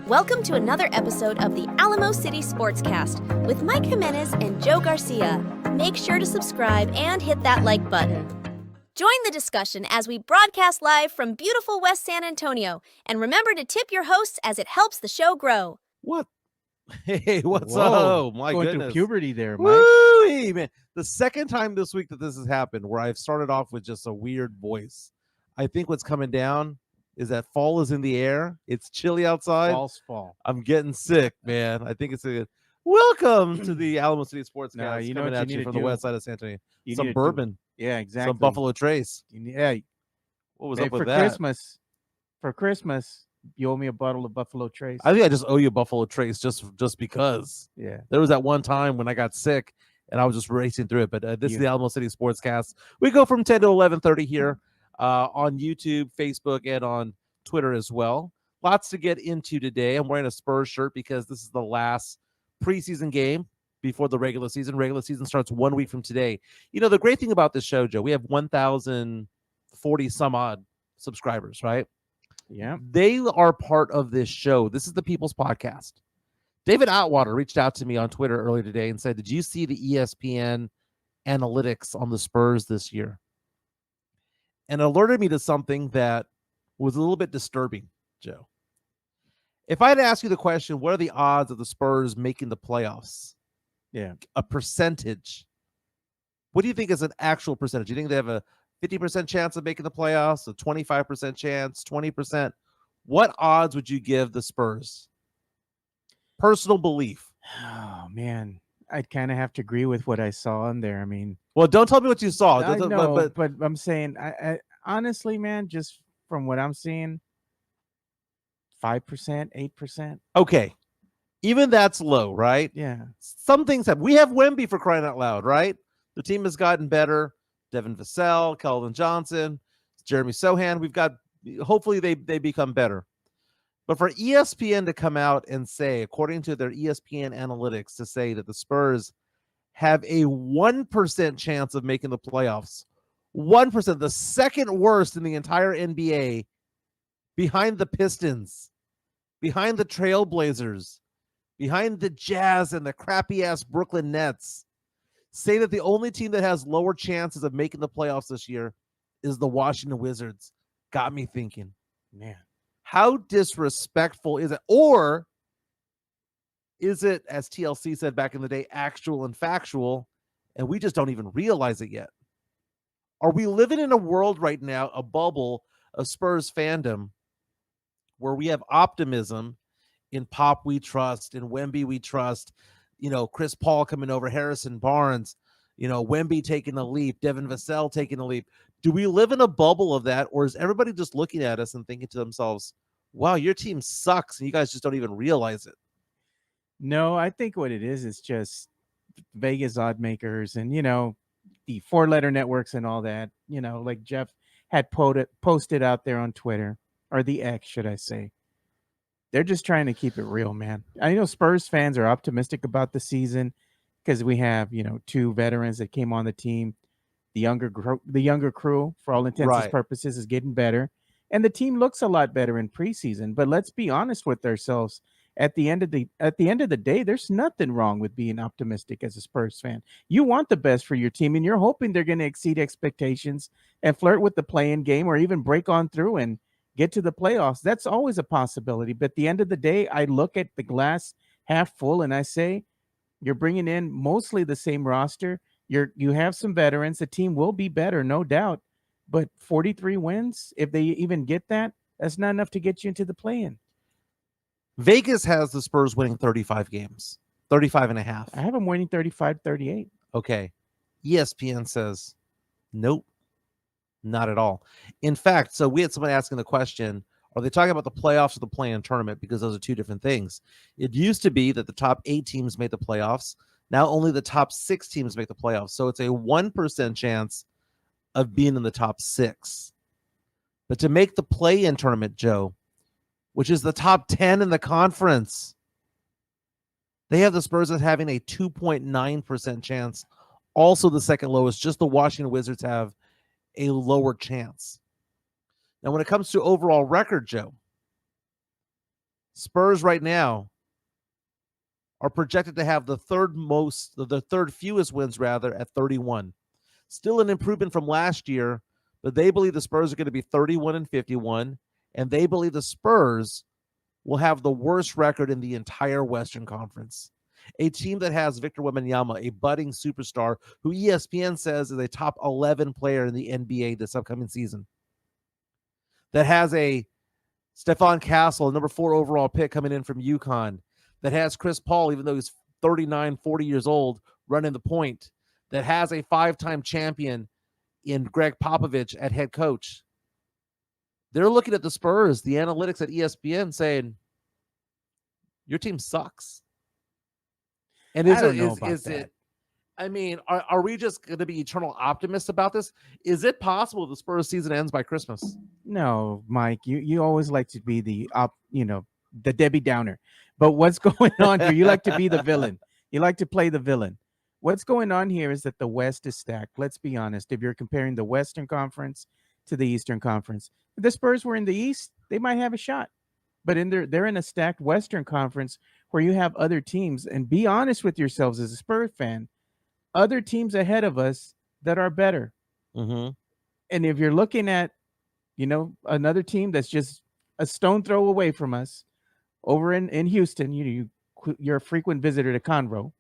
Welcome to another episode of the Alamo City Sportscast with Mike Jimenez and Joe Garcia. Make sure to subscribe and hit that like button. Join the discussion as we broadcast live from beautiful West San Antonio. And remember to tip your hosts as it helps the show grow. What? Hey, what's Whoa, up? My going goodness. through puberty there, Mike. Woo-wee, man. The second time this week that this has happened where I've started off with just a weird voice. I think what's coming down is that fall is in the air. It's chilly outside. False fall. I'm getting sick, man. I think it's a welcome to the Alamo City Sportscast. No, you know coming what at you you need from to the do? west side of San Antonio. You Some need to bourbon, Yeah, exactly. some Buffalo Trace. Yeah. What was Hey, up with for that? Christmas, you owe me a bottle of Buffalo Trace. I think I just owe you a Buffalo Trace just because. Yeah. There was that one time when I got sick and I was just racing through it. But this is Yeah. the Alamo City Sportscast. We go from 10 to 11:30 here on YouTube, Facebook, and on Twitter as well. Lots to get into today. I'm wearing a Spurs shirt because this is the last preseason game before the regular season. Regular season starts 1 week from today. You know, the great thing about this show, Joe, we have 1,040 some odd subscribers, right? Yeah. They are part of this show. This is the People's Podcast. David Atwater reached out to me on Twitter earlier today and said, did you see the ESPN analytics on the Spurs this year? And alerted me to something that was a little bit disturbing, Joe. If I had asked you the question, what are the odds of the Spurs making the playoffs? Yeah. A percentage. What do you think is an actual percentage? Do you think they have a 50% chance of making the playoffs, a 25% chance, 20%? What odds would you give the Spurs? Personal belief. Oh, man. I'd kind of have to agree with what I saw in there. I mean, Well, don't tell me what you saw. I But- know, but but I'm saying, I honestly, man, just from what I'm seeing, 5%, 8%. okay. Even that's low, right? Yeah. Some things have. We have Wemby for crying out loud, right? The team has gotten better. Devin Vassell, Keldon Johnson, Jeremy Sohan. We've got, hopefully they become better. But for ESPN to come out and say, according to their ESPN analytics, to say that the Spurs have a 1% chance of making the playoffs, 1%, the second worst in the entire NBA, behind the Pistons, behind the Trailblazers, behind the Jazz and the crappy-ass Brooklyn Nets, say that the only team that has lower chances of making the playoffs this year is the Washington Wizards. Got me thinking, Man. how disrespectful is it? Or is it, as TLC said back in the day, actual and factual, and we just don't even realize it yet? Are we living in a world right now, a bubble of Spurs fandom, where we have optimism in Pop we trust, in Wemby we trust, you know, Chris Paul coming over, Harrison Barnes, you know, Wemby taking a leap, Devin Vassell taking a leap. Do we live in a bubble of that, or is everybody just looking at us and thinking to themselves, wow, your team sucks, and you guys just don't even realize it? No, I think what it is just Vegas odd makers and, you know, the 4-letter networks and all that, you know, like Jeff had posted out there on Twitter, or the X, should I say. They're just trying to keep it real, man. I know Spurs fans are optimistic about the season because we have, you know, 2 veterans that came on the team. The younger crew, for all intents and purposes, is getting better. And the team looks a lot better in preseason. But let's be honest with ourselves. At the end of the day, there's nothing wrong with being optimistic as a Spurs fan. You want the best for your team, and you're hoping they're going to exceed expectations and flirt with the play-in game, or even break on through and get to the playoffs. That's always a possibility. But at the end of the day, I look at the glass half full and I say, you're bringing in mostly the same roster. You have some veterans. The team will be better, no doubt. But 43 wins, if they even get that, that's not enough to get you into the play-in. Vegas has the Spurs winning 35 games, 35 and a half. I have them winning 35-38. Okay. ESPN says, nope, not at all. In fact, so we had someone asking the question, are they talking about the playoffs or the play-in tournament? Because those are two different things. It used to be that the top 8 teams made the playoffs. Now only the top 6 teams make the playoffs. So it's a 1% chance of being in the top 6. But to make the play-in tournament, Joe, which is the top 10 in the conference, they have the Spurs as having a 2.9% chance. Also the second lowest. Just the Washington Wizards have a lower chance. Now, when it comes to overall record, Joe, Spurs right now are projected to have the third fewest wins rather at 31. Still an improvement from last year, but they believe the Spurs are going to be 31-51, and they believe the Spurs will have the worst record in the entire Western Conference. A team that has Victor Wembanyama, a budding superstar who ESPN says is a top 11 player in the NBA this upcoming season. That has a Stephon Castle, number 4 overall pick coming in from UConn. That has Chris Paul, even though he's 39, 40 years old, running the point. That has a 5-time champion in Greg Popovich at head coach. They're looking at the Spurs, the analytics at ESPN, saying, your team sucks. And I don't know about that. I mean, are we just going to be eternal optimists about this? Is it possible the Spurs season ends by Christmas? No, Mike, you always like to be the Debbie Downer. But what's going on here? You like to be the villain. You like to play the villain. What's going on here is that the West is stacked. Let's be honest. If you're comparing the Western Conference to the Eastern Conference, if the Spurs were in the East, they might have a shot. But they're in a stacked Western Conference where you have other teams. And be honest with yourselves as a Spurs fan, other teams ahead of us that are better. Mm-hmm. And if you're looking at, another team that's just a stone throw away from us over in Houston, you're a frequent visitor to Conroe.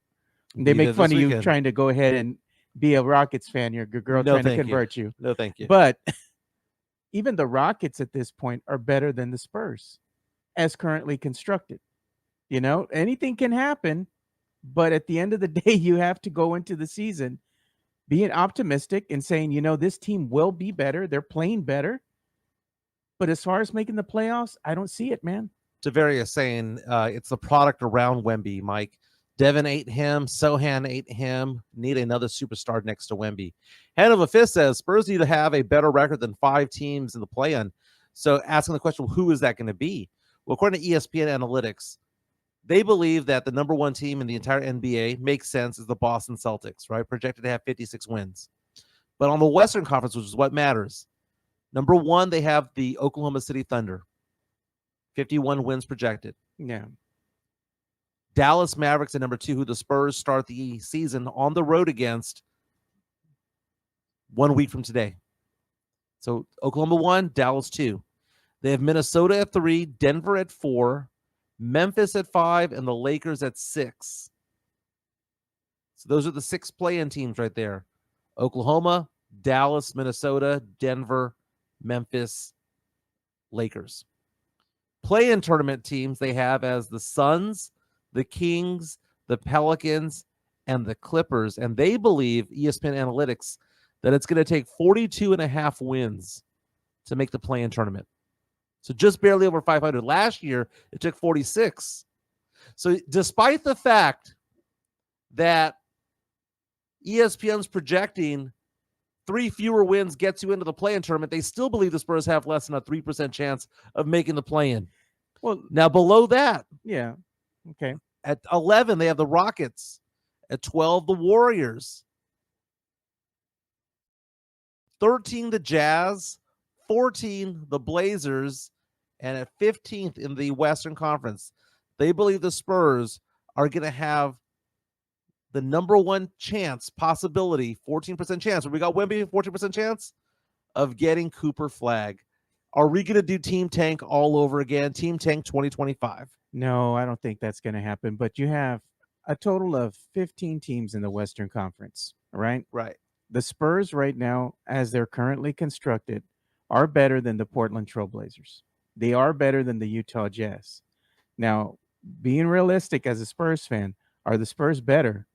They make fun of you trying to go ahead and be a Rockets fan. Your girl trying to convert you. No, thank you. But even the Rockets at this point are better than the Spurs as currently constructed. Anything can happen, but at the end of the day, you have to go into the season being optimistic and saying, this team will be better. They're playing better. But as far as making the playoffs, I don't see it, man. Tavares saying it's the product around Wemby, Mike. Devin ate him. Sohan ate him. Need another superstar next to Wemby. Hand of a fist says Spurs need to have a better record than 5 teams in the play-in. So asking the question, well, who is that going to be? Well, according to ESPN Analytics, they believe that the number 1 team in the entire NBA makes sense is the Boston Celtics, right? Projected to have 56 wins. But on the Western Conference, which is what matters, number 1, they have the Oklahoma City Thunder. 51 wins projected. Yeah. Dallas Mavericks at number 2, who the Spurs start the season on the road against 1 week from today. So Oklahoma 1, Dallas 2. They have Minnesota at 3, Denver at 4, Memphis at 5, and the Lakers at 6. So those are the 6 play-in teams right there. Oklahoma, Dallas, Minnesota, Denver, Memphis, Lakers. Play-in tournament teams they have as the Suns, the Kings, the Pelicans, and the Clippers. And they believe, ESPN Analytics, that it's going to take 42.5 wins to make the play-in tournament. So just barely over 500. Last year, it took 46. So despite the fact that ESPN's projecting 3 fewer wins gets you into the play-in tournament, they still believe the Spurs have less than a 3% chance of making the play-in. Well, now below that, yeah, okay. At 11, they have the Rockets. At 12, the Warriors. 13, the Jazz. 14, the Blazers. And at 15th in the Western Conference, they believe the Spurs are going to have the number 1 chance, possibility, 14% chance. When we got Wemby, 14% chance of getting Cooper Flag. Are we going to do Team Tank all over again? Team Tank 2025? No, I don't think that's going to happen. But you have a total of 15 teams in the Western Conference, right? Right. The Spurs right now, as they're currently constructed, are better than the Portland Trailblazers. They are better than the Utah Jazz. Now, being realistic as a Spurs fan, are the Spurs better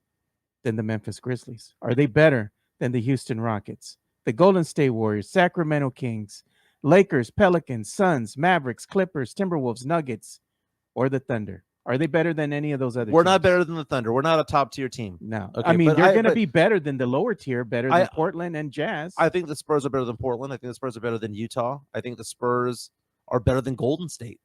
than the Memphis Grizzlies? Are they better than the Houston Rockets, the Golden State Warriors, Sacramento Kings, Lakers, Pelicans, Suns, Mavericks, Clippers, Timberwolves, Nuggets, or the Thunder? Are they better than any of those other We're teams? not better than the Thunder. We're not a top-tier team. No. Okay, I mean, they're going to be better than the lower tier, better than Portland and Jazz. I think the Spurs are better than Portland. I think the Spurs are better than Utah. I think the Spurs are better than Golden State.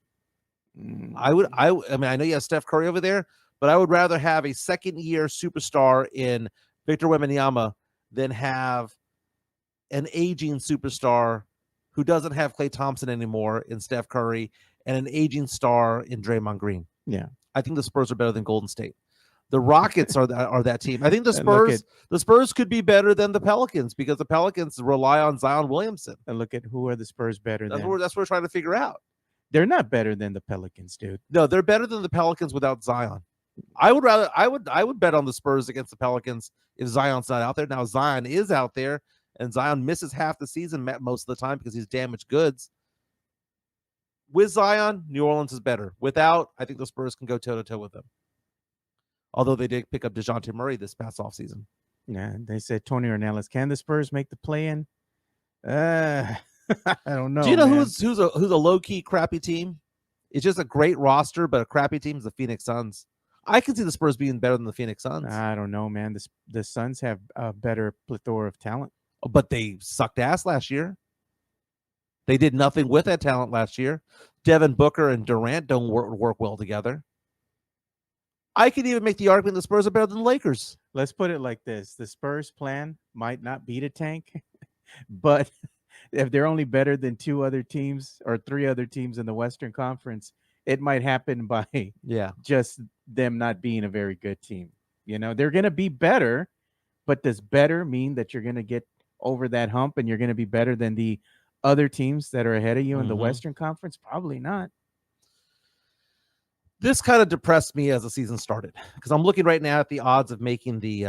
I mean, I know you have Steph Curry over there, but I would rather have a second-year superstar in Victor Wembanyama than have an aging superstar who doesn't have Klay Thompson anymore in Steph Curry and an aging star in Draymond Green. Yeah. I think the Spurs are better than Golden State. The Rockets are that team. I think the And look Spurs could be better than the Pelicans because the Pelicans rely on Zion Williamson. And look at who are the Spurs better That's than. what we're trying to figure out. They're not better than the Pelicans, dude. No, they're better than the Pelicans without Zion. I would bet on the Spurs against the Pelicans if Zion's not out there. Now Zion is out there, and Zion misses half the season most of the time because he's damaged goods. With Zion, New Orleans is better. Without, I think the Spurs can go toe-to-toe with them. Although they did pick up DeJounte Murray this past offseason. Yeah, they said Tony Ornelas, can the Spurs make the play-in? I don't know. Do you know man. who's a low-key crappy team? It's just a great roster, but a crappy team is the Phoenix Suns. I can see the Spurs being better than the Phoenix Suns. I don't know, man. The Suns have a better plethora of talent. But they sucked ass last year. They did nothing with that talent last year. Devin Booker and Durant don't work well together. I could even make the argument the Spurs are better than the Lakers. Let's put it like this. The Spurs plan might not be to tank, but if they're only better than two other teams or three other teams in the Western Conference, it might happen by just them not being a very good team. You know, they're going to be better, but does better mean that you're going to get over that hump and you're going to be better than the other teams that are ahead of you in the Western Conference? Probably not. This kind of depressed me as the season started because I'm looking right now at the odds of making the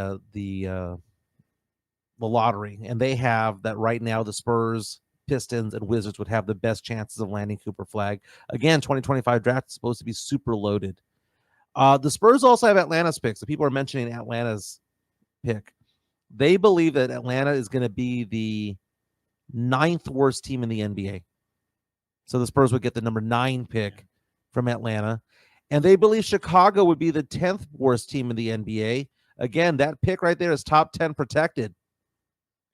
lottery, and they have that right now the Spurs, Pistons, and Wizards would have the best chances of landing Cooper Flag. Again, 2025 draft is supposed to be super loaded. The Spurs also have Atlanta's pick, so people are mentioning Atlanta's pick. They believe that Atlanta is going to be the 9th worst team in the NBA. So the Spurs would get the number 9 pick from Atlanta. And they believe Chicago would be the 10th worst team in the NBA. Again, that pick right there is top 10 protected.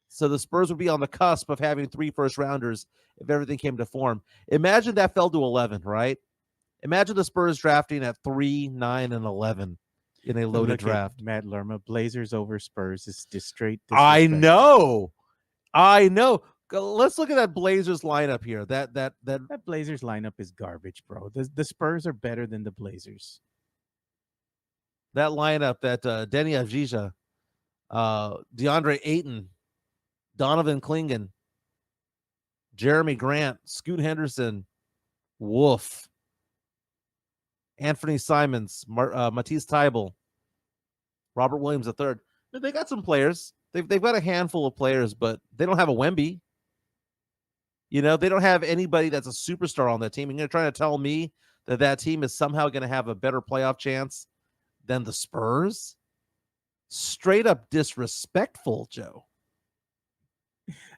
So the Spurs would be on the cusp of having 3 first-rounders if everything came to form. Imagine that fell to 11, right? Imagine the Spurs drafting at 3, 9, and 11 in a loaded draft. Matt Lerma, Blazers over Spurs is just straight disrespect. I know. Let's look at that Blazers lineup here. That Blazers lineup is garbage, bro. The Spurs are better than the Blazers. That lineup, that Denny Avdija, DeAndre Ayton, Donovan Clingan, Jeremy Grant, Scoot Henderson, Wolf, Anthony Simons, Matisse Thybulle, Robert Williams III. They got some players. They've got a handful of players, but they don't have a Wemby. You know, they don't have anybody that's a superstar on that team. And you're trying to tell me that team is somehow going to have a better playoff chance than the Spurs? Straight up disrespectful, Joe.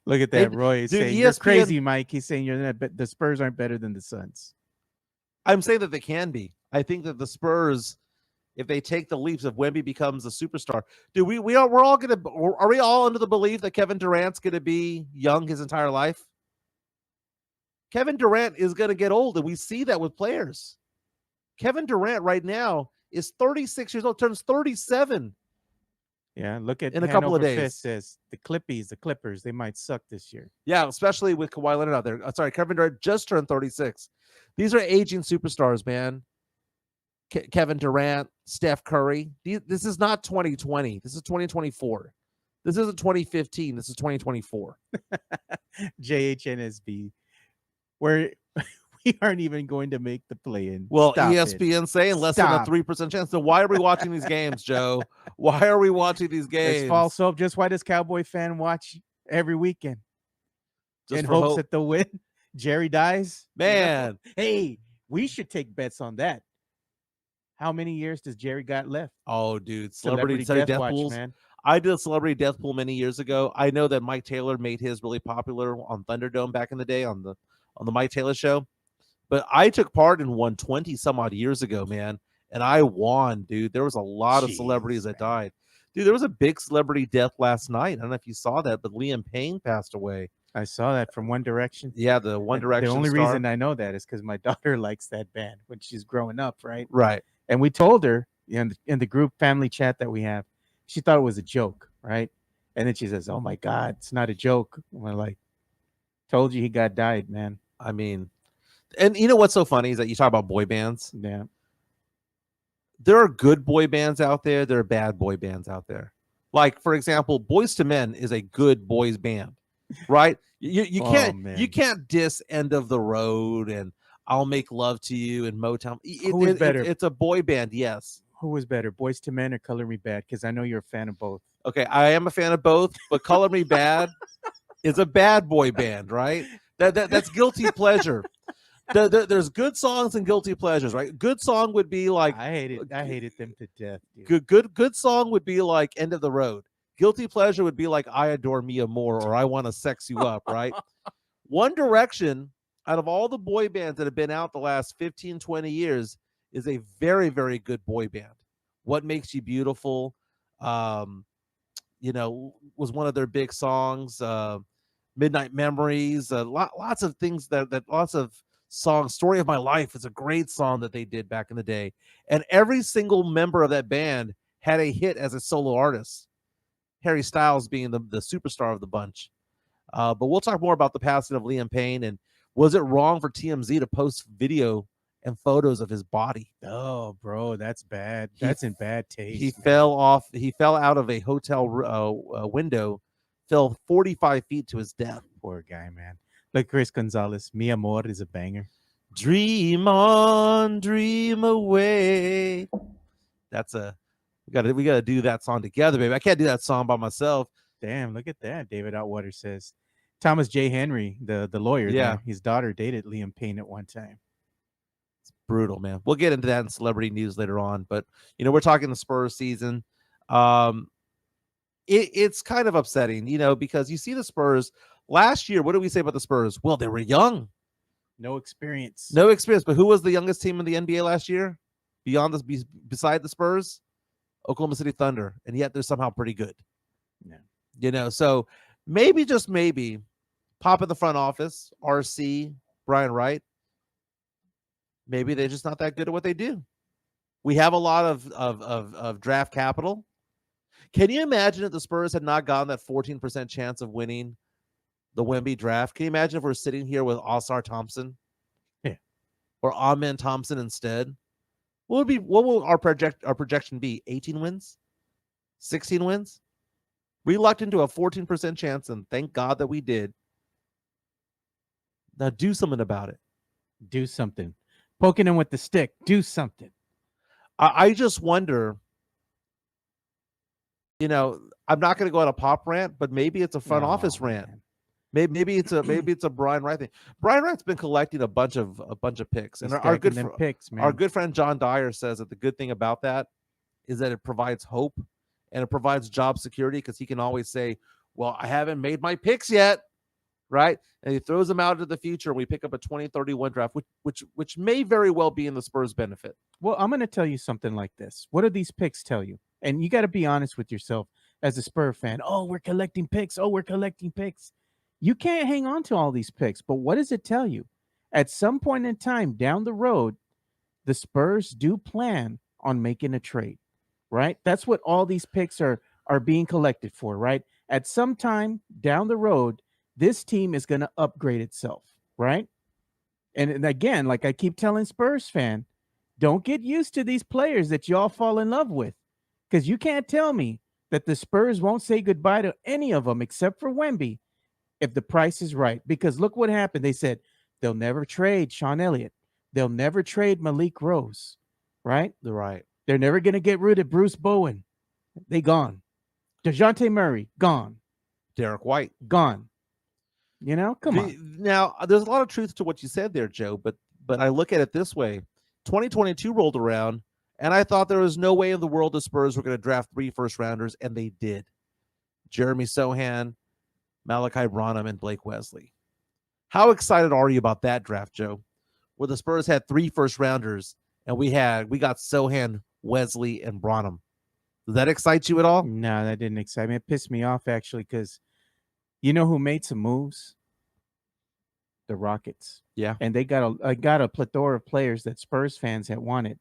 Look at that, Roy. He's saying, you're crazy, Mike. He's saying the Spurs aren't better than the Suns. I'm saying that they can be. I think that the Spurs, if they take the leaps, if Wemby becomes a superstar, dude, are we all under the belief that Kevin Durant's going to be young his entire life? Kevin Durant is going to get old, and we see that with players. Kevin Durant right now is 36 years old, turns 37. Yeah, look at in a couple of days. Fist says the Clippers, they might suck this year. Yeah, especially with Kawhi Leonard out there. Sorry, Kevin Durant just turned 36. These are aging superstars, man. Kevin Durant, Steph Curry. This is not 2020. This is 2024. This isn't 2015. This is 2024. JHNSB. Where we aren't even going to make the play-in. Well, Stop ESPN saying less than a 3% chance. So why are we watching these games, Joe? Why are we watching these games? It's false hope. Just why does Cowboy fan watch every weekend? Just in hopes that they'll win. Jerry dies. Man. You know? Hey, we should take bets on that. How many years does Jerry got left? Oh, dude. Celebrity death pools. Man. I did a celebrity death pool many years ago. I know that Mike Taylor made his really popular on Thunderdome back in the day on the Mike Taylor show. But I took part in one 20 some odd years ago, man. And I won, dude. There was a lot of celebrities that died. Dude, there was a big celebrity death last night. I don't know if you saw that, but Liam Payne passed away. I saw that from One Direction. Yeah, the One Direction The only star. reason I know that is because my daughter likes that band when she's growing up, right? Right. And we told her in the group family chat that we have, she thought it was a joke, right? And then she says, oh, my God, it's not a joke. We're like, told you he died, man. I mean, And you know what's so funny is that you talk about boy bands. Yeah. There are good boy bands out there. There are bad boy bands out there. Like, for example, Boys to Men is a good boys band, right? You Oh, you man. can't diss End of the Road and I'll Make Love to You and Motown. Who is better? It's a boy band, yes. Who was better, Boys to Men or Color Me Bad? Because I know you're a fan of both. Okay, I am a fan of both, but Color Me Bad is a bad boy band, right? That's guilty pleasure. There's good songs and guilty pleasures, right? Good song would be like I hated them to death, dude. good song would be like End of the Road. Guilty pleasure would be like I Adore Mia More or I Want to Sex You Up, right? One Direction, out of all the boy bands that have been out the last 15, 20 years, is a very, very good boy band. What Makes You Beautiful, was one of their big songs. Midnight Memories, lots of things that lots of songs. Story of My Life is a great song that they did back in the day, and every single member of that band had a hit as a solo artist. Harry Styles being the superstar of the bunch. But we'll talk more about the passing of Liam Payne and was it wrong for TMZ to post video and photos of his body? Oh, bro, that's bad. That's in bad taste. He fell out of a hotel window, fell 45 feet to his death. Poor guy, man. Like Chris Gonzalez, Mi Amor is a banger. Dream on, dream away. That's we gotta do that song together, baby. I can't do that song by myself. Damn, look at that. David Outwater says Thomas J. Henry, the lawyer, Yeah, his daughter dated Liam Payne at one time. It's brutal, man. We'll get into that in celebrity news later on, but we're talking the Spurs season. It's kind of upsetting, because you see the Spurs last year. What did we say about the Spurs? Well, they were young, no experience. But who was the youngest team in the NBA last year? Beside the Spurs, Oklahoma City Thunder, and yet they're somehow pretty good. Yeah. So maybe, just maybe, pop in the front office, RC, Brian Wright. Maybe they're just not that good at what they do. We have a lot of draft capital. Can you imagine if the Spurs had not gotten that 14% chance of winning the Wemby draft? Can you imagine if we're sitting here with Osar Thompson? Yeah. Or Amen Thompson instead? What will our projection be? 18 wins? 16 wins? We lucked into a 14% chance, and thank God that we did. Now do something about it. Do something. Poking him with the stick. Do something. I just wonder, I'm not going to go on a pop rant, but maybe it's a front office rant. Maybe it's a Brian Wright thing. Brian Wright's been collecting a bunch of picks, and our good friend John Dyer says that the good thing about that is that it provides hope and it provides job security, because he can always say, "Well, I haven't made my picks yet," right? And he throws them out into the future, and we pick up a 2031 draft, which may very well be in the Spurs' benefit. Well, I'm going to tell you something like this. What do these picks tell you? And you got to be honest with yourself as a Spurs fan. Oh, we're collecting picks. You can't hang on to all these picks. But what does it tell you? At some point in time down the road, the Spurs do plan on making a trade, right? That's what all these picks are being collected for, right? At some time down the road, this team is going to upgrade itself, right? And again, like I keep telling Spurs fan, don't get used to these players that y'all fall in love with, because you can't tell me that the Spurs won't say goodbye to any of them except for Wemby if the price is right. Because look what happened. They said they'll never trade Sean Elliott. They'll never trade Malik Rose, right? They're never going to get rid of Bruce Bowen. They gone. DeJounte Murray, gone. Derek White, gone. Come on. Now, there's a lot of truth to what you said there, Joe, but I look at it this way. 2022 rolled around, and I thought there was no way in the world the Spurs were going to draft 3 first-rounders, and they did. Jeremy Sohan, Malachi Branham, and Blake Wesley. How excited are you about that draft, Joe? Where the Spurs had 3 first-rounders, and we got Sohan, Wesley, and Branham. Does that excite you at all? No, that didn't excite me. It pissed me off, actually, because you know who made some moves? The Rockets. Yeah. And they got a plethora of players that Spurs fans had wanted.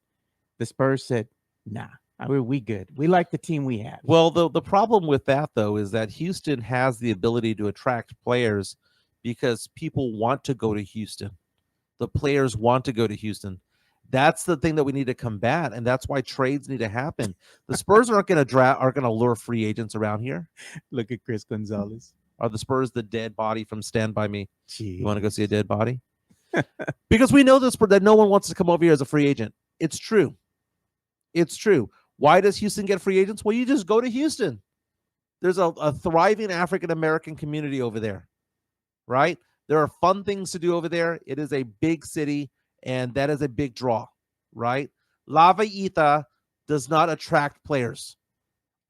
The Spurs said, nah, we good. We like the team we have. Well, the problem with that, though, is that Houston has the ability to attract players because people want to go to Houston. The players want to go to Houston. That's the thing that we need to combat, and that's why trades need to happen. The Spurs aren't going to lure free agents around here. Look at Chris Gonzalez. Are the Spurs the dead body from Stand By Me? Jeez. You want to go see a dead body? Because we know this, that no one wants to come over here as a free agent. It's true. It's true. Why does Houston get free agents? Well, you just go to Houston. There's a thriving African-American community over there, right? There are fun things to do over there. It is a big city, and that is a big draw, right? La Villita does not attract players.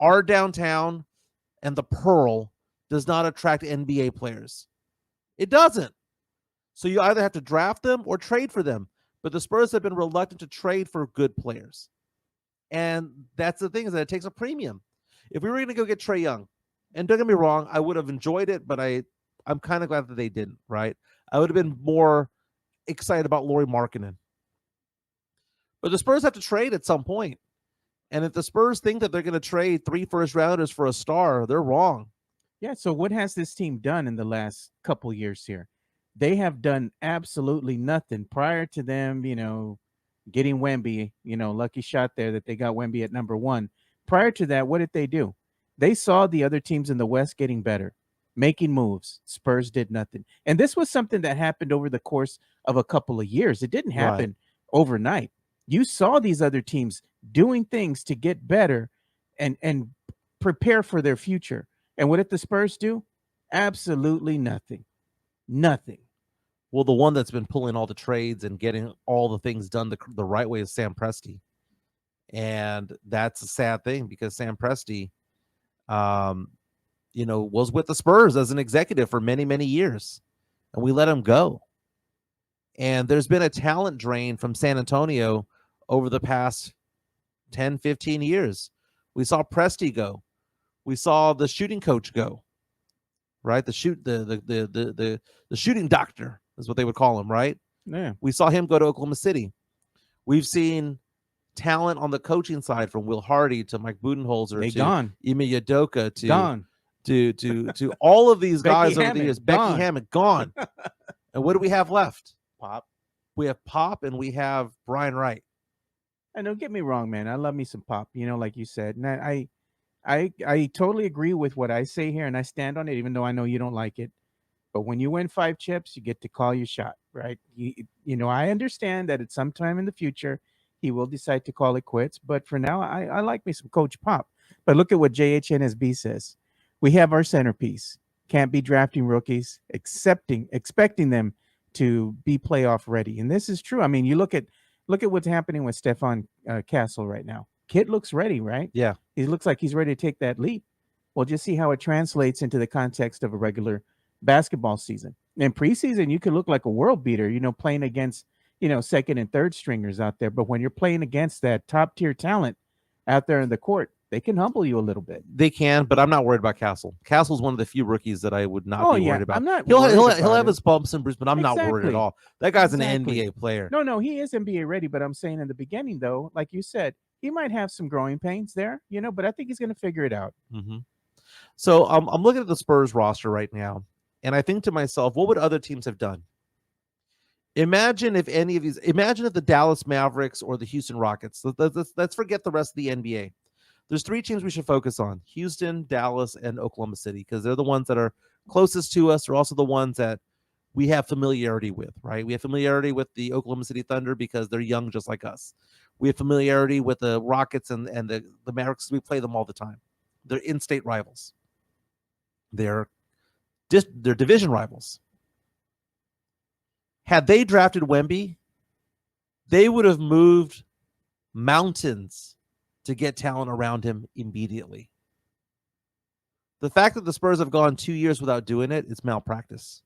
Our downtown and the Pearl does not attract NBA players. It doesn't. So you either have to draft them or trade for them. But the Spurs have been reluctant to trade for good players. And that's the thing, is that it takes a premium. If we were going to go get Trae Young, and don't get me wrong, I would have enjoyed it, but I'm kind of glad that they didn't, right? I would have been more excited about Lauri Markkanen. But the Spurs have to trade at some point. And if the Spurs think that they're going to trade 3 first-rounders for a star, they're wrong. Yeah, so what has this team done in the last couple years here? They have done absolutely nothing prior to them, getting Wemby, lucky shot there that they got Wemby at number 1. Prior to that, what did they do? They saw the other teams in the West getting better, making moves. Spurs did nothing. And this was something that happened over the course of a couple of years. It didn't happen overnight. You saw these other teams doing things to get better and prepare for their future. And what did the Spurs do? Absolutely nothing. Nothing. Well, the one that's been pulling all the trades and getting all the things done the right way is Sam Presti. And that's a sad thing, because Sam Presti, was with the Spurs as an executive for many, many years. And we let him go. And there's been a talent drain from San Antonio over the past 10, 15 years. We saw Presti go. We saw the shooting coach go. Right? The shooting doctor is what they would call him, right? Yeah. We saw him go to Oklahoma City. We've seen talent on the coaching side, from Will Hardy to Mike Budenholzer to gone. Ime Udoka to Gone. all of these guys over Hammond, the years. gone. Becky Hammond, gone. And what do we have left? Pop. We have Pop, and we have Brian Wright. And don't get me wrong, man. I love me some Pop, like you said. And I totally agree with what I say here, and I stand on it, even though I know you don't like it. But when you win 5 chips, you get to call your shot, right? I understand that at some time in the future, he will decide to call it quits. But for now, I like me some Coach Pop. But look at what JHNSB says. We have our centerpiece. Can't be drafting rookies, expecting them to be playoff ready. And this is true. I mean, you look at what's happening with Stefan Castle right now. Kid looks ready, right? Yeah. He looks like he's ready to take that leap. Well, just see how it translates into the context of a regular basketball season. In preseason, you can look like a world beater, playing against, second and third stringers out there. But when you're playing against that top tier talent out there in the court, they can humble you a little bit. They can, but I'm not worried about Castle. Castle's one of the few rookies that I would not be worried about. I'm not. He'll have his bumps and bruises, but I'm not worried at all. That guy's an NBA player. No, he is NBA ready. But I'm saying in the beginning, though, like you said, he might have some growing pains there, but I think he's going to figure it out. Mm-hmm. So I'm looking at the Spurs roster right now, and I think to myself, what would other teams have done? Imagine if the Dallas Mavericks or the Houston Rockets, let's forget the rest of the NBA. There's 3 teams we should focus on: Houston, Dallas, and Oklahoma City, because they're the ones that are closest to us. They're also the ones that we have familiarity with, right? We have familiarity with the Oklahoma City Thunder because they're young just like us. We have familiarity with the Rockets and the Mavericks. We play them all the time. They're in-state rivals. They're division rivals. Had they drafted Wemby, they would have moved mountains to get talent around him immediately. The fact that the Spurs have gone 2 years without doing it is malpractice.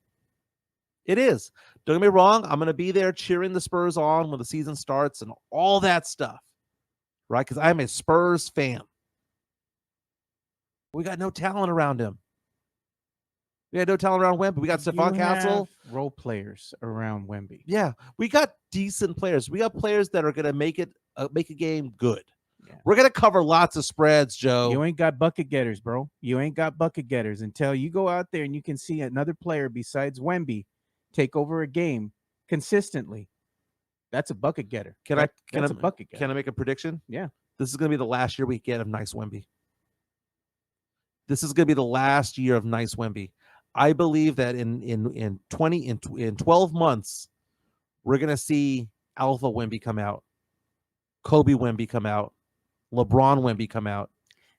It is. Don't get me wrong. I'm going to be there cheering the Spurs on when the season starts and all that stuff, right? Because I'm a Spurs fan. We got no talent around him. We had no talent around Wemby. We got Stefan Castle. Role players around Wemby. Yeah, we got decent players. We got players that are going to make a game good. Yeah. We're going to cover lots of spreads, Joe. You ain't got bucket getters, bro. You ain't got bucket getters until you go out there and you can see another player besides Wemby take over a game consistently, that's a bucket getter. Can That's I a bucket getter. can I make a prediction? Yeah. This is going to be the last year we get of nice Wemby. This is going to be the last year of nice Wemby. I believe that in 12 months, we're going to see Alpha Wemby come out, Kobe Wemby come out, LeBron Wemby come out.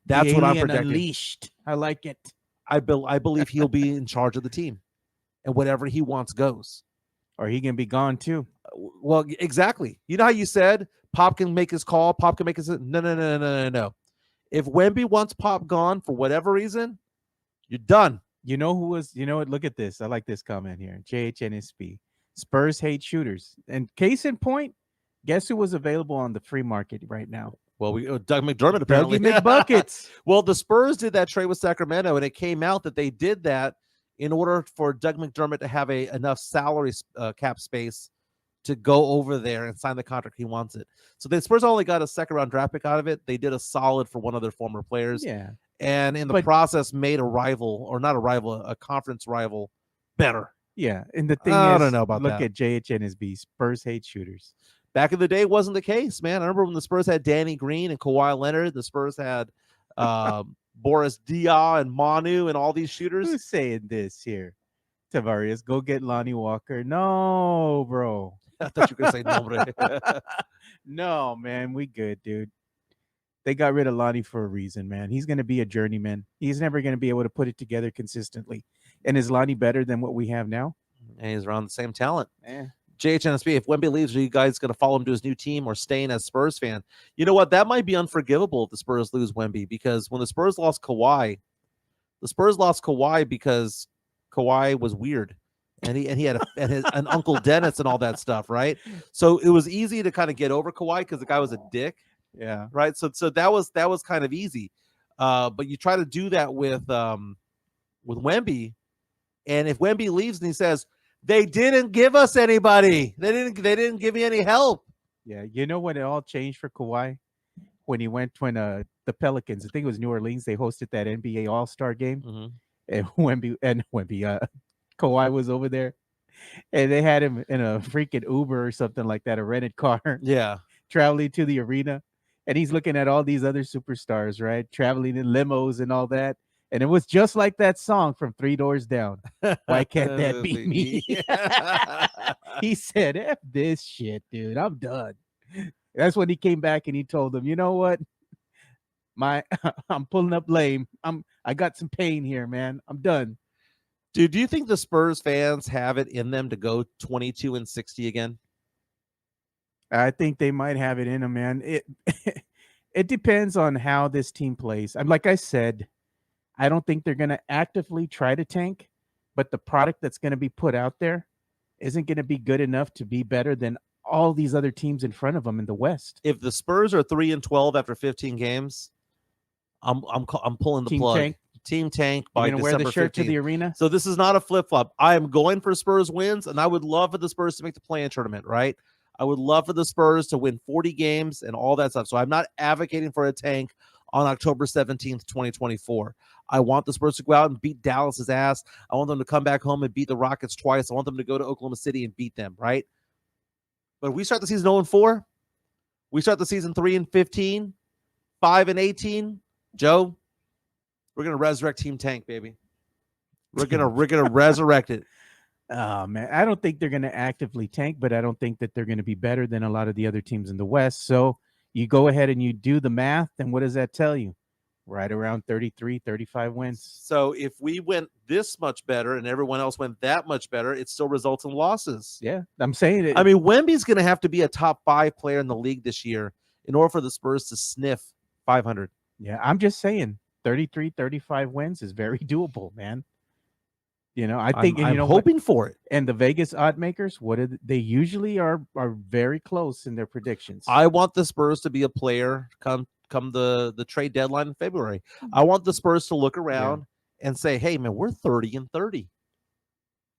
That's what I'm projecting. Unleashed. I like it. I believe he'll be in charge of the team, and whatever he wants goes. Or he can be gone too. Well, exactly. You know how you said Pop can make his call, Pop can make his no. If Wemby wants Pop gone for whatever reason, you're done. You know who was? You know what? Look at this. I like this comment here. JHNSP. Spurs hate shooters. And case in point, guess who was available on the free market right now? Well, Doug McDermott apparently. Dougie McBuckets. Well, the Spurs did that trade with Sacramento, and it came out that they did that in order for Doug McDermott to have enough salary cap space to go over there and sign the contract he wants it. So the Spurs only got a second-round draft pick out of it. They did a solid for one of their former players. Yeah. And in the process made a rival, or not a rival, a conference rival better. Yeah. And the thing is, I don't know about look that. at JHNSB. Spurs hate shooters. Back in the day, wasn't the case, man. I remember when the Spurs had Danny Green and Kawhi Leonard. The Spurs had Boris Diaw and Manu and all these shooters. Who's saying this here? Tavares, go get Lonnie Walker. No, bro. I thought you were going to say nombre. No, man. We good, dude. They got rid of Lonnie for a reason, man. He's going to be a journeyman. He's never going to be able to put it together consistently. And is Lonnie better than what we have now? And he's around the same talent. Yeah. JHNSB, if Wemby leaves, are you guys going to follow him to his new team or staying as Spurs fan? You know what? That might be unforgivable if the Spurs lose Wemby, because when the Spurs lost Kawhi, because Kawhi was weird. And he had an Uncle Dennis and all that stuff, right? So it was easy to kind of get over Kawhi because the guy was a dick. Yeah. Right. So that was kind of easy. But you try to do that with Wemby, and if Wemby leaves and he says, they didn't give us anybody, they didn't give me any help. Yeah. You know when it all changed for Kawhi? When the Pelicans, I think it was New Orleans, they hosted that NBA All-Star game. Mm-hmm. And Kawhi was over there, and they had him in a freaking Uber or something like that, a rented car. Yeah. Traveling to the arena. And he's looking at all these other superstars, right? Traveling in limos and all that. And it was just like that song from 3 Doors Down. Why can't that be me? He said, F this shit, dude. I'm done. That's when he came back and he told them, you know what? I'm pulling up lame. I got some pain here, man. I'm done. Dude, do you think the Spurs fans have it in them to go 22-60 again? I think they might have it in them, man. It depends on how this team plays. Like I said, I don't think they're going to actively try to tank, but the product that's going to be put out there isn't going to be good enough to be better than all these other teams in front of them in the West. If the Spurs are 3-12 after 15 games, I'm pulling the plug. Tank. Team tank by December 15th. Wear the shirt to the arena. So this is not a flip-flop. I am going for Spurs wins, and I would love for the Spurs to make the play-in tournament, right? I would love for the Spurs to win 40 games and all that stuff. So I'm not advocating for a tank on October 17th, 2024. I want the Spurs to go out and beat Dallas's ass. I want them to come back home and beat the Rockets twice. I want them to go to Oklahoma City and beat them, right? But if we start the season 0-4, we start the season 3-15, 5-18, Joe, we're gonna resurrect Team Tank, baby. We're gonna resurrect it. Oh, man. I don't think they're going to actively tank, but I don't think that they're going to be better than a lot of the other teams in the West. So you go ahead and you do the math, and what does that tell you? Right around 33, 35 wins. So if we went this much better and everyone else went that much better, it still results in losses. Yeah, I'm saying it. I mean, Wemby's going to have to be a top 5 player in the league this year in order for the Spurs to sniff 500. Yeah, I'm just saying 33, 35 wins is very doable, man. You know, I think I'm hoping for it. And the Vegas odd makers, they usually are very close in their predictions. I want the Spurs to be a player come the trade deadline in February. I want the Spurs to look around and say, "Hey, man, we're 30-30.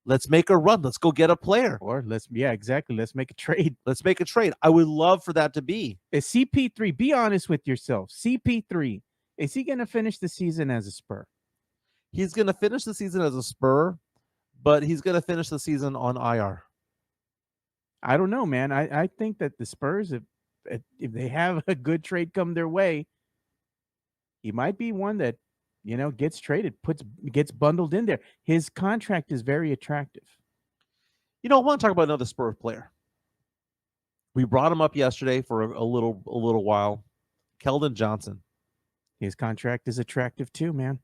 Let's make a run. Let's go get a player." Or exactly. Let's make a trade. Let's make a trade. I would love for that to be. Is CP3? Be honest with yourself. CP3, is he going to finish the season as a Spur? He's going to finish the season as a Spur, but he's going to finish the season on IR. I don't know, man. I think that the Spurs, if they have a good trade come their way, he might be one that, gets traded, gets bundled in there. His contract is very attractive. I want to talk about another Spurs player. We brought him up yesterday for a little while. Keldon Johnson. His contract is attractive too, man.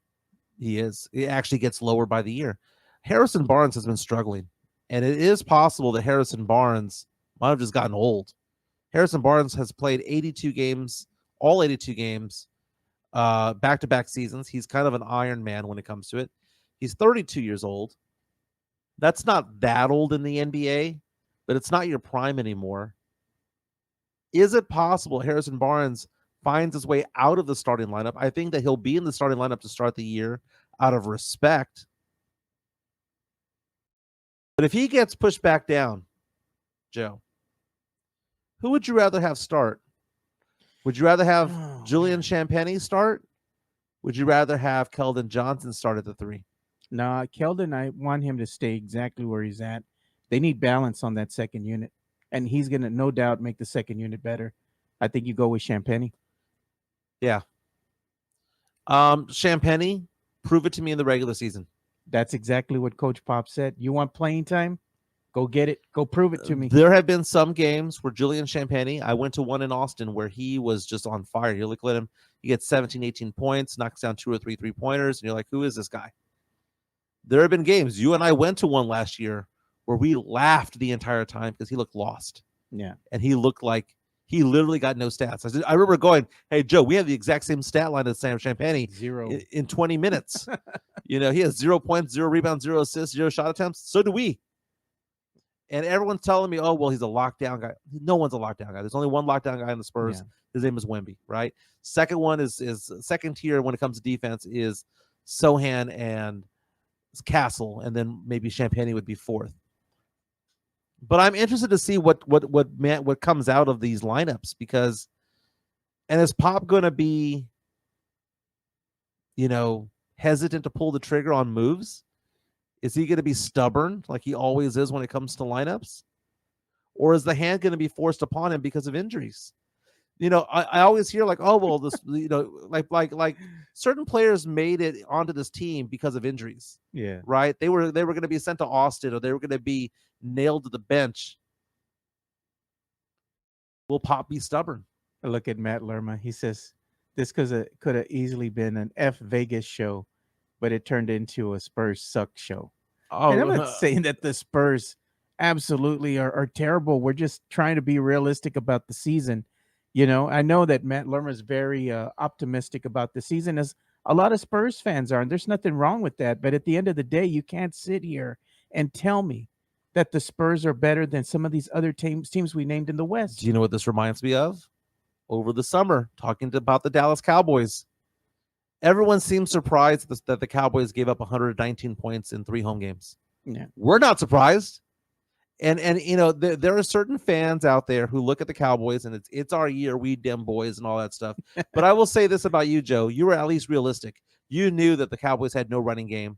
He is. It actually gets lower by the year. Harrison Barnes has been struggling, and it is possible that Harrison Barnes might have just gotten old. Harrison Barnes has played 82 games, all 82 games, back-to-back seasons. He's kind of an Iron Man when it comes to it. He's 32 years old. That's not that old in the NBA, but it's not your prime anymore. Is it possible Harrison Barnes finds his way out of the starting lineup? I think that he'll be in the starting lineup to start the year out of respect. But if he gets pushed back down, Joe, who would you rather have start? Would you rather have Julian Champagnie start? Would you rather have Keldon Johnson start at the 3? No, Keldon, I want him to stay exactly where he's at. They need balance on that second unit, and he's going to no doubt make the second unit better. I think you go with Champagnie. Yeah. Champagnie, prove it to me in the regular season. That's exactly what Coach Pop said. You want playing time? Go get it. Go prove it to me. There have been some games where Julian Champagnie, I went to one in Austin where he was just on fire. You look at him, he gets 17, 18 points, knocks down 2 or 3 3-pointers, and you're like, who is this guy? There have been games. You and I went to one last year where we laughed the entire time because he looked lost. Yeah. And he looked like he literally got no stats. I remember going, hey, Joe, we have the exact same stat line as Sam Champagnie. 0 in 20 minutes. He has 0 points, 0 rebounds, 0 assists, 0 shot attempts. So do we. And everyone's telling me, oh, well, he's a lockdown guy. No one's a lockdown guy. There's only one lockdown guy in the Spurs. Yeah. His name is Wemby, right? Second one is second tier when it comes to defense is Sohan and Castle, and then maybe Champagnie would be fourth. But I'm interested to see what comes out of these lineups because, and is Pop going to be, hesitant to pull the trigger on moves? Is he going to be stubborn like he always is when it comes to lineups? Or is the hand going to be forced upon him because of injuries? I always hear like, oh, well, this, like certain players made it onto this team because of injuries. Yeah. Right. They were going to be sent to Austin or they were going to be nailed to the bench. Will Pop be stubborn? I look at Matt Lerma. He says this could have easily been an F Vegas show, but it turned into a Spurs suck show. Oh, and I'm not saying that the Spurs absolutely are terrible. We're just trying to be realistic about the season. I know that Matt Lerma is very optimistic about the season, as a lot of Spurs fans are, and there's nothing wrong with that. But at the end of the day, you can't sit here and tell me that the Spurs are better than some of these other teams we named in the West. Do you know what this reminds me of? Over the summer, talking about the Dallas Cowboys. Everyone seems surprised that the Cowboys gave up 119 points in 3 home games. Yeah. We're not surprised. And there are certain fans out there who look at the Cowboys and it's our year, we dem boys and all that stuff. But I will say this about you, Joe. You were at least realistic. You knew that the Cowboys had no running game.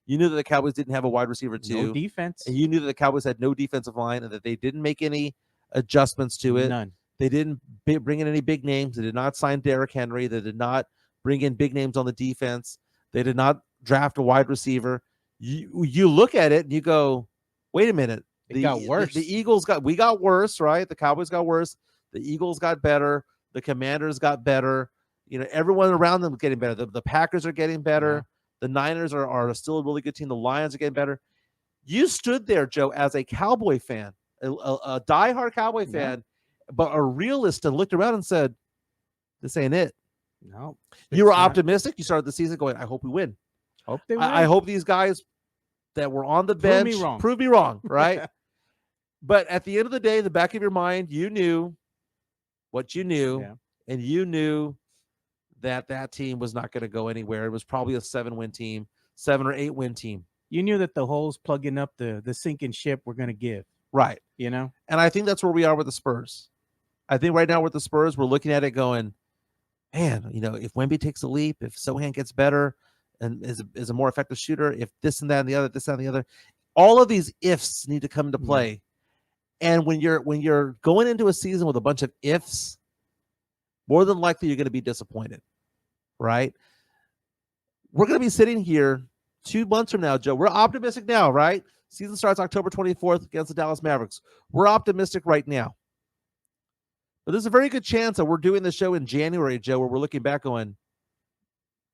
You knew that the Cowboys didn't have a wide receiver too. No defense. And you knew that the Cowboys had no defensive line and that they didn't make any adjustments to it. None. They didn't bring in any big names. They did not sign Derrick Henry. They did not bring in big names on the defense. They did not draft a wide receiver. You look at it and you go, wait a minute. It got worse. The Eagles we got worse, right? The Cowboys got worse. The Eagles got better. The Commanders got better. Everyone around them is getting better. The Packers are getting better. Yeah. The Niners are still a really good team. The Lions are getting better. You stood there, Joe, as a Cowboy fan, a diehard Cowboy fan, but a realist, and looked around and said, this ain't it. No. You were optimistic. You started the season going, I hope we win. Hope they win. I hope these guys that were on the bench prove me wrong, right? But at the end of the day, in the back of your mind, you knew what you knew, and you knew that team was not going to go anywhere. It was probably a 7-win team, 7 or 8-win team. You knew that the holes plugging up the sinking ship were going to give. Right. And I think that's where we are with the Spurs. I think right now with the Spurs, we're looking at it going, man, if Wemby takes a leap, if Sohan gets better and is a more effective shooter, if this and that and the other, all of these ifs need to come into play. And when you're going into a season with a bunch of ifs, more than likely you're going to be disappointed, right? We're going to be sitting here 2 months from now, Joe. We're optimistic now, right? Season starts October 24th against the Dallas Mavericks. We're optimistic right now. But there's a very good chance that we're doing the show in January, Joe, where we're looking back going,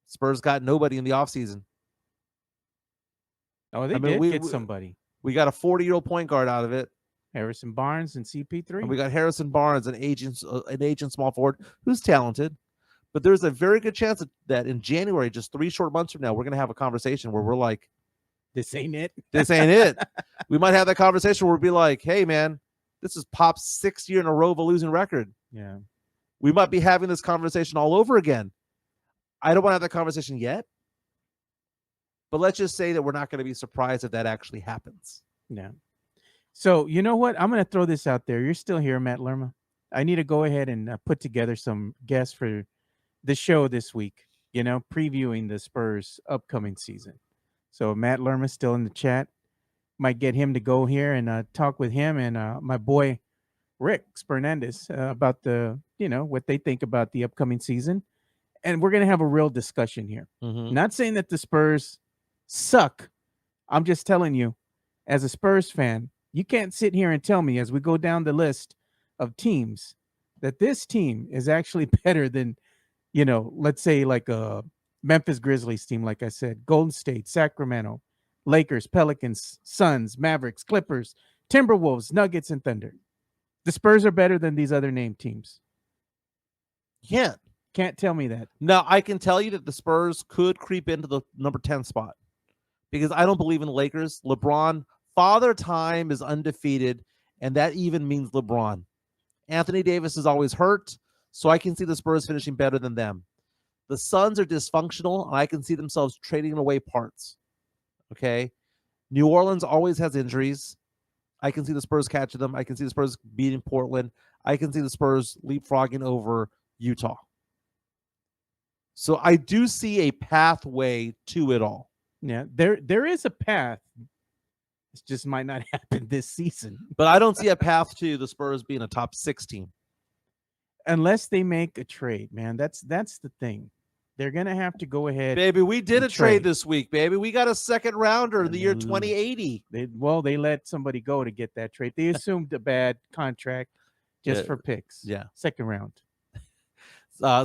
Spurs got nobody in the offseason. Oh, they did get somebody. We got a 40-year-old point guard out of it. Harrison Barnes and CP3. And we got Harrison Barnes, an agent small forward who's talented. But there's a very good chance that in January, just 3 short months from now, we're going to have a conversation where we're like, this ain't it. This ain't it. We might have that conversation where we'll be like, hey, man, this is Pop's 6th year in a row of a losing record. Yeah. We might be having this conversation all over again. I don't want to have that conversation yet. But let's just say that we're not going to be surprised if that actually happens. Yeah. So, you know what? I'm going to throw this out there. You're still here, Matt Lerma. I need to go ahead and put together some guests for the show this week, previewing the Spurs' upcoming season. So Matt Lerma's still in the chat. Might get him to go here and talk with him and my boy Rick Fernandez about what they think about the upcoming season. And we're going to have a real discussion here. Mm-hmm. Not saying that the Spurs suck. I'm just telling you, as a Spurs fan, you can't sit here and tell me as we go down the list of teams that this team is actually better than, let's say like a Memphis Grizzlies team, like I said, Golden State, Sacramento, Lakers, Pelicans, Suns, Mavericks, Clippers, Timberwolves, Nuggets, and Thunder. The Spurs are better than these other named teams. Can't tell me that. Now, I can tell you that the Spurs could creep into the number 10 spot because I don't believe in the Lakers. LeBron, Father Time is undefeated, and that even means LeBron. Anthony Davis is always hurt, so I can see the Spurs finishing better than them. The Suns are dysfunctional, and I can see themselves trading away parts. Okay? New Orleans always has injuries. I can see the Spurs catching them. I can see the Spurs beating Portland. I can see the Spurs leapfrogging over Utah. So I do see a pathway to it all. Yeah, there is a path. It just might not happen this season. But I don't see a path to the Spurs being a top 6 team. Unless they make a trade, man. That's the thing. They're going to have to go ahead. Baby, we did a trade this week, baby. We got a second rounder in the year 2080. They let somebody go to get that trade. They assumed a bad contract just for picks. Yeah. Second round.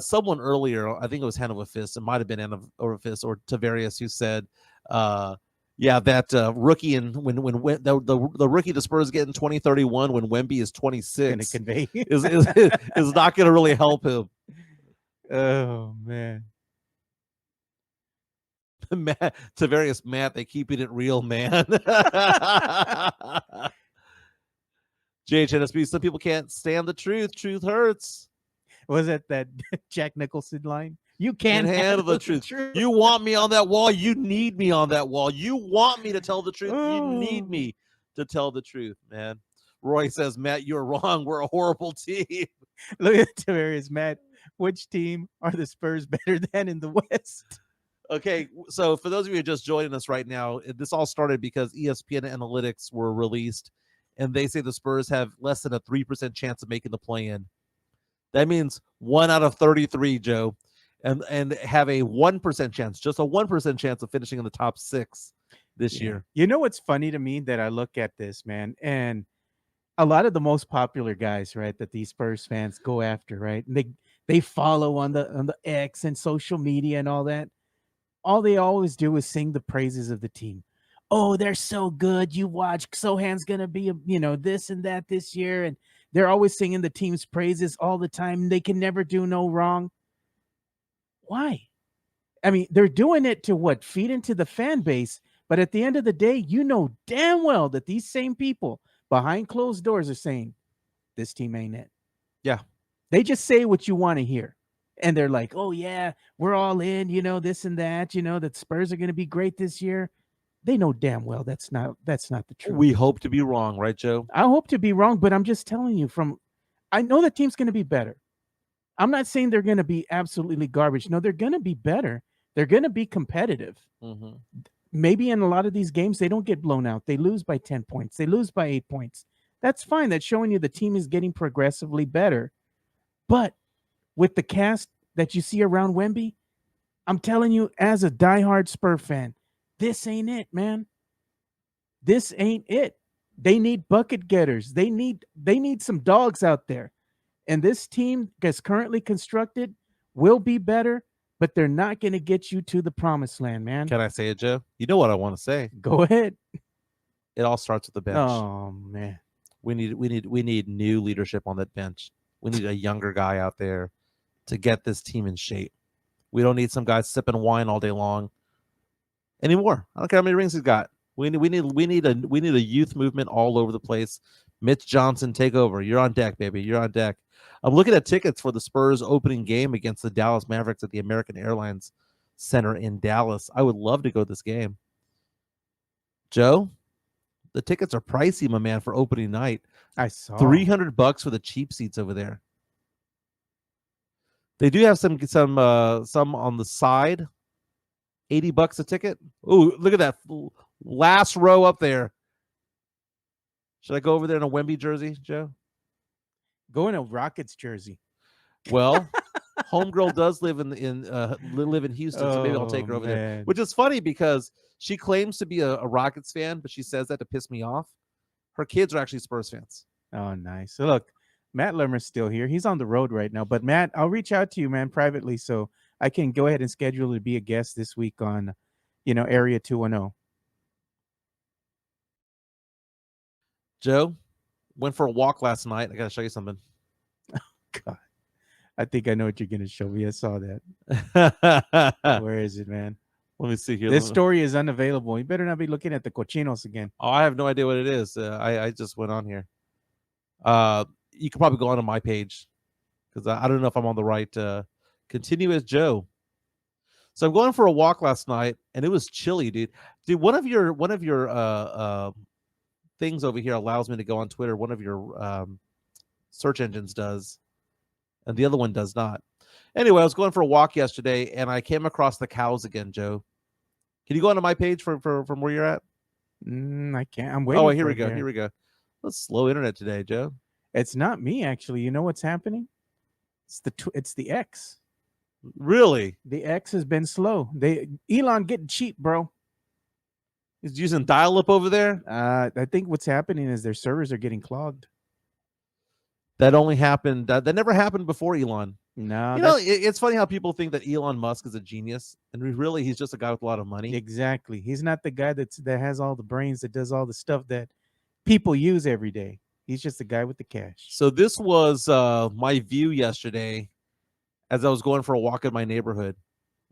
Someone earlier, I think it was Hanover Fist, it might have been Hanover Fist or Tavarius, who said, that rookie and when the rookie the Spurs get in 2031 when Wemby is 26 is not going to really help him. Oh man. Tavarius, Matt, they keeping it real, man. JHNSB, some people can't stand the truth. Truth hurts. Was it that Jack Nicholson line? You can't handle the truth. You want me on that wall. You need me on that wall. You want me to tell the truth. You need me to tell the truth, man. Roy says, Matt, you're wrong. We're a horrible team. Look at Tavarius, Matt. Which team are the Spurs better than in the West? Okay, so for those of you who are just joining us right now, this all started because ESPN analytics were released, and they say the Spurs have less than a 3% chance of making the play-in. That means 1 out of 33, Joe, and have a 1% chance, just a 1% chance of finishing in the top 6 this year. You know what's funny to me that I look at this, man, and a lot of the most popular guys, right, that these Spurs fans go after, right, and they follow on the X and social media and all that. All they always do is sing the praises of the team. Oh, they're so good. You watch, Sohan's going to be, this and that this year. And they're always singing the team's praises all the time. They can never do no wrong. Why? I mean, they're doing it to feed into the fan base. But at the end of the day, you know damn well that these same people behind closed doors are saying, this team ain't it. Yeah. They just say what you want to hear. And they're like, oh, yeah, we're all in, this and that, that Spurs are going to be great this year. They know damn well that's not the truth. We hope to be wrong, right, Joe? I hope to be wrong, but I'm just telling you I know the team's going to be better. I'm not saying they're going to be absolutely garbage. No, they're going to be better. They're going to be competitive. Mm-hmm. Maybe in a lot of these games, they don't get blown out. They lose by 10 points. They lose by 8 points. That's fine. That's showing you the team is getting progressively better. But with the cast that you see around Wemby, I'm telling you, as a diehard Spur fan, this ain't it, man. This ain't it. They need bucket getters. They need some dogs out there. And this team that's currently constructed will be better, but they're not going to get you to the promised land, man. Can I say it, Joe? You know what I want to say. Go ahead. It all starts with the bench. Oh man. We need new leadership on that bench. We need a younger guy out there to get this team in shape. We don't need some guy sipping wine all day long anymore. I don't care how many rings he's got. We need a youth movement all over the place. Mitch Johnson, take over. You're on deck, baby. You're on deck. I'm looking at tickets for the Spurs opening game against the Dallas Mavericks at the American Airlines Center in Dallas. I would love to go to this game. Joe, the tickets are pricey, my man, for opening night. I saw $300 for the cheap seats over there. They do have some on the side. $80 a ticket. Ooh, look at that last row up there. Should I go over there in a Wemby jersey, Joe? Go in a Rockets jersey. Well, homegirl does live in Houston, so maybe I'll take her over there. Which is funny because she claims to be a Rockets fan, but she says that to piss me off. Her kids are actually Spurs fans. Oh, nice. So look, Matt Lermer's still here. He's on the road right now. But Matt, I'll reach out to you, man, privately, so I can go ahead and schedule to be a guest this week on, Area 210. Joe, went for a walk last night. I got to show you something. God, I think I know what you're going to show me. I saw that. Where is it, man? Let me see here. This story is unavailable. You better not be looking at the cochinos again. Oh, I have no idea what it is. I just went on here. You could probably go onto my page because I don't know if I'm on the right. Continue as Joe. So I'm going for a walk last night, and it was chilly, dude. Dude, one of your things over here allows me to go on Twitter. One of your search engines does, and the other one does not. Anyway, I was going for a walk yesterday, and I came across the cows again, Joe. Can you go onto my page from where you're at? I can't. I'm waiting. Oh, here we go. Here we go. That's slow internet today, Joe. It's not me, actually. You know what's happening? It's the X. Really? The X has been slow. Elon getting cheap, bro. He's using dial-up over there? I think what's happening is their servers are getting That only happened. That never happened before Elon. No. It's funny how people think that Elon Musk is a genius, and really he's just a guy with a lot of money. Exactly. He's not the guy that has all the brains, that does all the stuff that people use every day. He's just a guy with the cash. So this was my view yesterday as I was going for a walk in my neighborhood.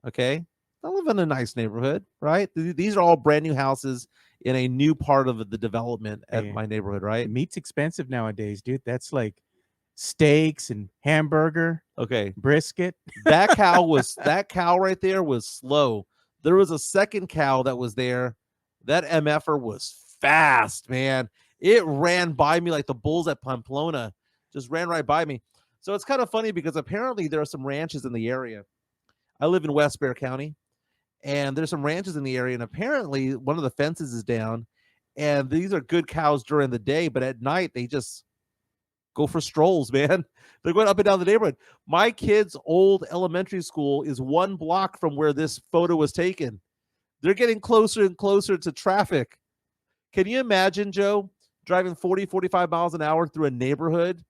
Okay? I live in a nice neighborhood, right? These are all brand new houses in a new part of the development at my neighborhood, right? Meat's expensive nowadays, dude. That's like steaks and hamburger. Okay. Brisket. That cow right there was slow. There was a second cow that was there. That MFer was fast, man. It ran by me like the bulls at Pamplona. Just ran right by me. So it's kind of funny because apparently there are some ranches in the area. I live in West Bexar County, and there's some ranches in the area, and apparently one of the fences is down, and these are good cows during the day, but at night they just go for strolls, man. They're going up and down the neighborhood. My kid's old elementary school is 1 block from where this photo was taken. They're getting closer and closer to traffic. Can you imagine, Joe, driving 40, 45 miles an hour through a neighborhood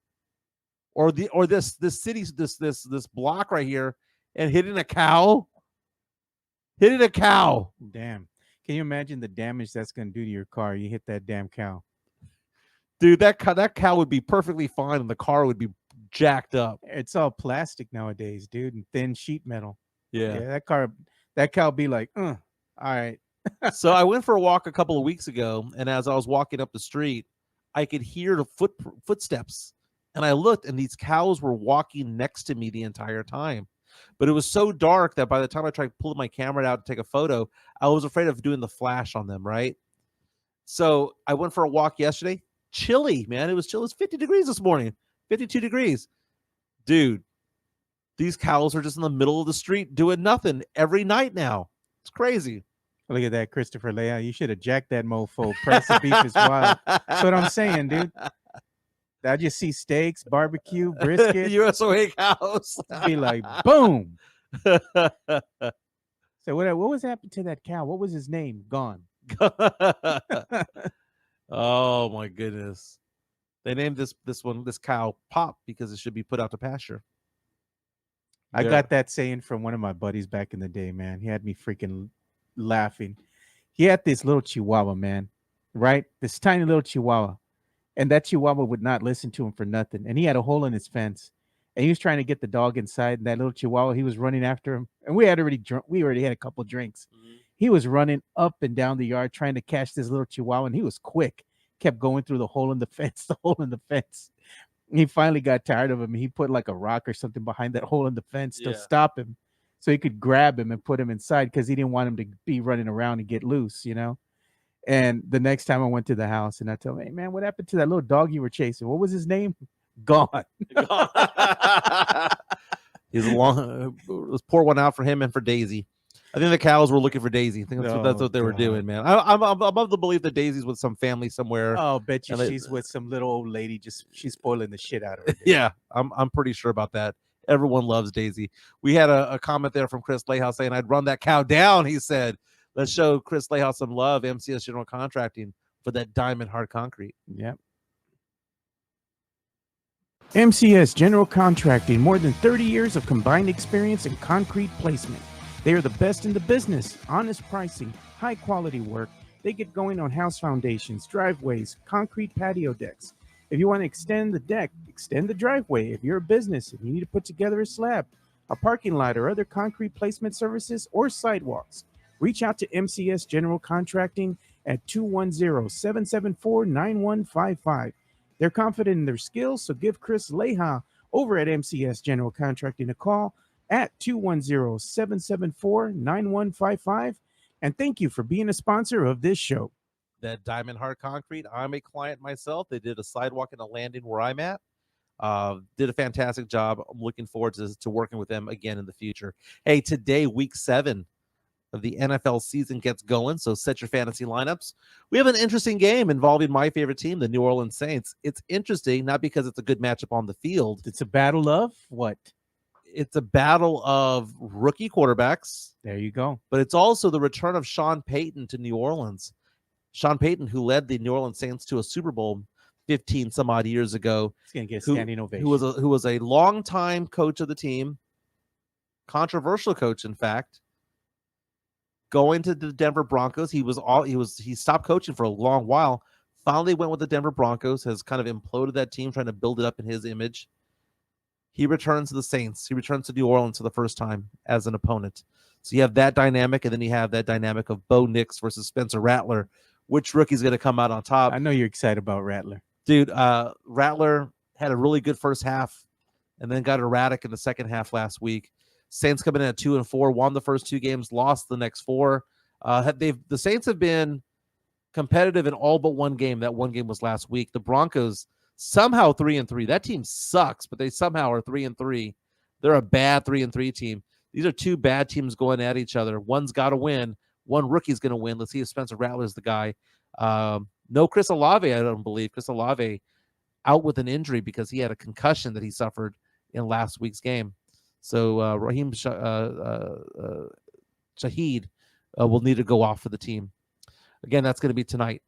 or this city, this block right here, and hitting a cow? Hitting a cow. Damn. Can you imagine the damage that's going to do to your car? You hit that damn cow. Dude, that cow would be perfectly fine and the car would be jacked up. It's all plastic nowadays, dude, and thin sheet metal. Yeah. That cow be like, all right. So I went for a walk a couple of weeks ago, and as I was walking up the street, I could hear the footsteps. And I looked, and these cows were walking next to me the entire time. But it was so dark that by the time I tried pulling my camera out to take a photo, I was afraid of doing the flash on them, right? So I went for a walk yesterday. Chilly, man. It was chill. It was 50 degrees this morning. 52 degrees. Dude, these cows are just in the middle of the street doing nothing every night now. It's crazy. Look at that, Christopher Leah. You should have jacked that mofo. Price of beef is wild. That's what I'm saying, dude. I just see steaks, barbecue, brisket. U.S. Wake House. Be like, boom. So what was happened to that cow? What was his name? Gone. Oh my goodness. They named this cow Pop because it should be put out to pasture. I got that saying from one of my buddies back in the day, man. He had me freaking laughing. He had this little chihuahua, man, right? This tiny little chihuahua. And that chihuahua would not listen to him for nothing. And he had a hole in his fence. And he was trying to get the dog inside. And that little chihuahua, he was running after him. And we already had a couple drinks. Mm-hmm. He was running up and down the yard trying to catch this little chihuahua. And he was quick. Kept going through the hole in the fence, He finally got tired of him. He put like a rock or something behind that hole in the fence to stop him so he could grab him and put him inside because he didn't want him to be running around and get loose, you know? And the next time I went to the house and I told him, hey, man, what happened to that little dog you were chasing? What was his name? Gone. He's let's pour one out for him and for Daisy. I think the cows were looking for Daisy. I think that's what they were doing, man. I'm of the belief that Daisy's with some family somewhere. Oh, bet you she's with some little old lady. She's spoiling the shit out of her. Yeah, I'm pretty sure about that. Everyone loves Daisy. We had a comment there from Chris Layhouse saying, I'd run that cow down, he said. Let's show Chris Layhouse some love, MCS General Contracting, for that diamond hard concrete. Yep. MCS General Contracting, more than 30 years of combined experience in concrete placement. They are the best in the business. Honest pricing, high quality work. They get going on house foundations, driveways, concrete patio decks. If you want to extend the deck, extend the driveway. If you're a business and you need to put together a slab, a parking lot, or other concrete placement services or sidewalks, reach out to MCS General Contracting at 210-774-9155. They're confident in their skills, so give Chris Leha over at MCS General Contracting a call at 210-774-9155. And thank you for being a sponsor of this show. That diamond hard concrete, I'm a client myself. They did a sidewalk and a landing where I'm at. Did a fantastic job. I'm looking forward to working with them again in the future. Hey, today, week 7 of the NFL season gets going, so set your fantasy lineups. We have an interesting game involving my favorite team, the New Orleans Saints. It's interesting, not because it's a good matchup on the field. It's a battle of what? It's a battle of rookie quarterbacks. There you go. But it's also the return of Sean Payton to New Orleans. Sean Payton, who led the New Orleans Saints to a Super Bowl 15 some odd years ago. He's going to get a standing ovation. Who was a longtime coach of the team, controversial coach, in fact. Going to the Denver Broncos, he stopped coaching for a long while. Finally went with the Denver Broncos, has kind of imploded that team, trying to build it up in his image. He returns to the Saints. He returns to New Orleans for the first time as an opponent. So you have that dynamic, and then you have that dynamic of Bo Nix versus Spencer Rattler. Which rookie's going to come out on top? I know you're excited about Rattler. Dude, Rattler had a really good first half and then got erratic in the second half last week. Saints coming in at 2-4, won the first 2 games, lost the next 4. The Saints have been competitive in all but one game. That one game was last week. The Broncos somehow 3-3. That team sucks, but they somehow are 3-3. They're a bad 3-3 team. These are 2 bad teams going at each other. One's got to win. One rookie's going to win. Let's see if Spencer Rattler is the guy. No Chris Olave, I don't believe. Chris Olave out with an injury because he had a concussion that he suffered in last week's game. So Raheem Shaheed will need to go off for the team. Again, that's going to be tonight.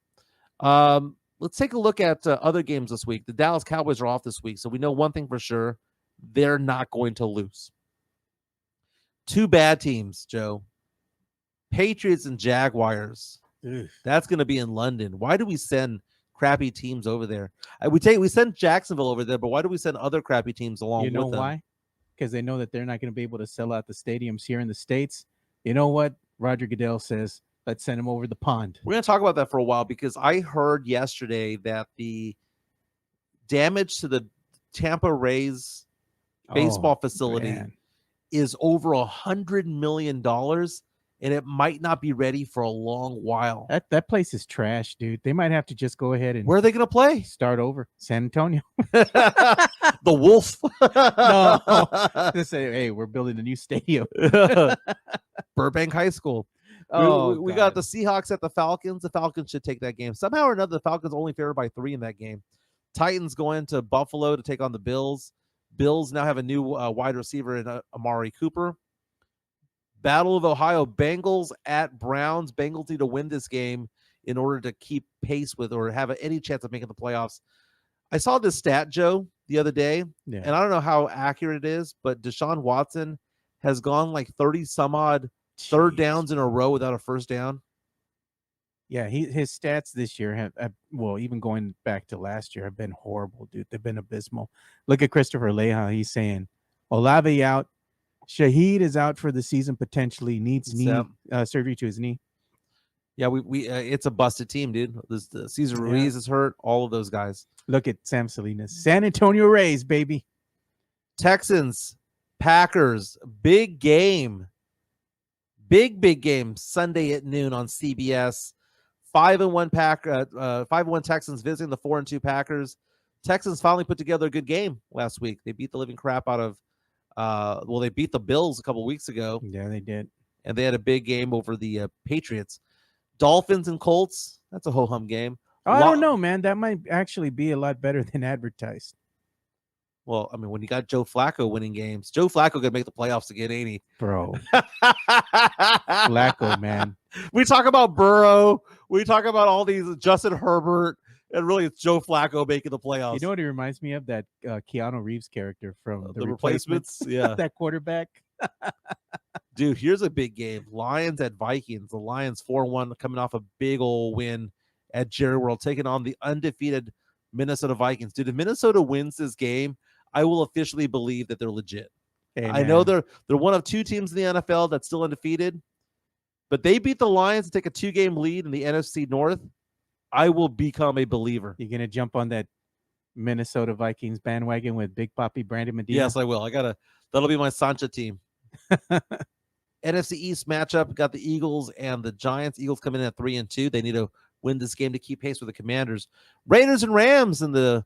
Let's take a look at other games this week. The Dallas Cowboys are off this week, so we know one thing for sure. They're not going to lose. 2 bad teams, Joe. Patriots and Jaguars. Ugh. That's going to be in London. Why do we send crappy teams over there? We send Jacksonville over there, but why do we send other crappy teams along with them? You know why? Because they know that they're not going to be able to sell out the stadiums here in the States. You know what? Roger Goodell says, let's send them over the pond. We're going to talk about that for a while because I heard yesterday that the damage to the Tampa Rays baseball facility is over $100 million. And it might not be ready for a long while. That place is trash, dude. They might have to just go ahead and where are they going to play? Start over. San Antonio. The Wolf. No. They say, hey, we're building a new stadium. Burbank High School. We got the Seahawks at the Falcons. The Falcons should take that game. Somehow or another, the Falcons only favored by 3 in that game. Titans going to Buffalo to take on the Bills. Bills now have a new wide receiver in Amari Cooper. Battle of Ohio, Bengals at Browns. Bengals need to win this game in order to keep pace with or have any chance of making the playoffs. I saw this stat, Joe, the other day, and I don't know how accurate it is, but Deshaun Watson has gone like 30 some odd third downs in a row without a first down. Yeah, his stats this year have well, even going back to last year, have been horrible, dude. They've been abysmal. Look at Christopher Leha. He's saying Olave out. Shaheed is out for the season, potentially needs knee surgery to his knee. Yeah, we it's a busted team, dude. Cesar Ruiz is hurt. All of those guys. Look at Sam Salinas. San Antonio Rays, baby. Texans, Packers, big game. Big game Sunday at noon on CBS. 5-1 5-1 Texans visiting the 4-2 Packers. Texans finally put together a good game last week. They beat the living crap out of they beat the Bills a couple weeks ago. Yeah, they did. And they had a big game over the Patriots. Dolphins and Colts, that's a ho-hum game. I don't know, man. That might actually be a lot better than advertised. Well, I mean, when you got Joe Flacco winning games, Joe Flacco could make the playoffs again, ain't he? Bro. Flacco, man. We talk about Burrow. We talk about all these Justin Herbert. And really, it's Joe Flacco making the playoffs. You know what it reminds me of? That Keanu Reeves character from The Replacements? Yeah. That quarterback. Dude, here's a big game. Lions at Vikings. The Lions 4-1 coming off a big old win at Jerry World, taking on the undefeated Minnesota Vikings. Dude, if Minnesota wins this game, I will officially believe that they're legit. Hey, I know they're one of two teams in the NFL that's still undefeated, but they beat the Lions to take a 2-game lead in the NFC North. I will become a believer. You're going to jump on that Minnesota Vikings bandwagon with Big Papi Brandon Medina? Yes, I will. That'll be my Sancha team. NFC East matchup, got the Eagles and the Giants. Eagles coming in at 3-2. They need to win this game to keep pace with the Commanders. Raiders and Rams in the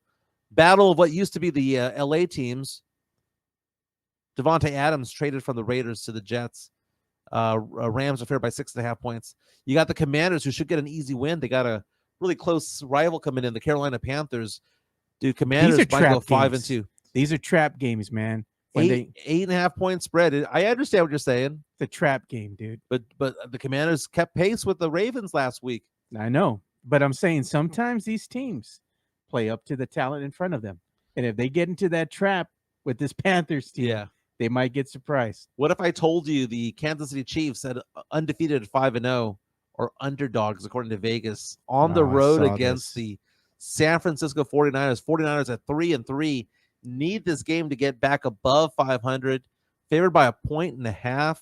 battle of what used to be the LA teams. Devontae Adams traded from the Raiders to the Jets. Rams are favored by 6.5 points. You got the Commanders, who should get an easy win. They got a really close rival coming in, the Carolina Panthers. Dude, Commanders might go 5-2. These are trap games, man. 8.5 point spread. I understand what you're saying. It's a trap game, dude. But the Commanders kept pace with the Ravens last week. I know, but I'm saying sometimes these teams play up to the talent in front of them, and if they get into that trap with this Panthers team, they might get surprised. What if I told you the Kansas City Chiefs had undefeated at 5-0 or underdogs according to Vegas on the road against the San Francisco 49ers? 49ers at 3-3. Need this game to get back above 500, favored by 1.5.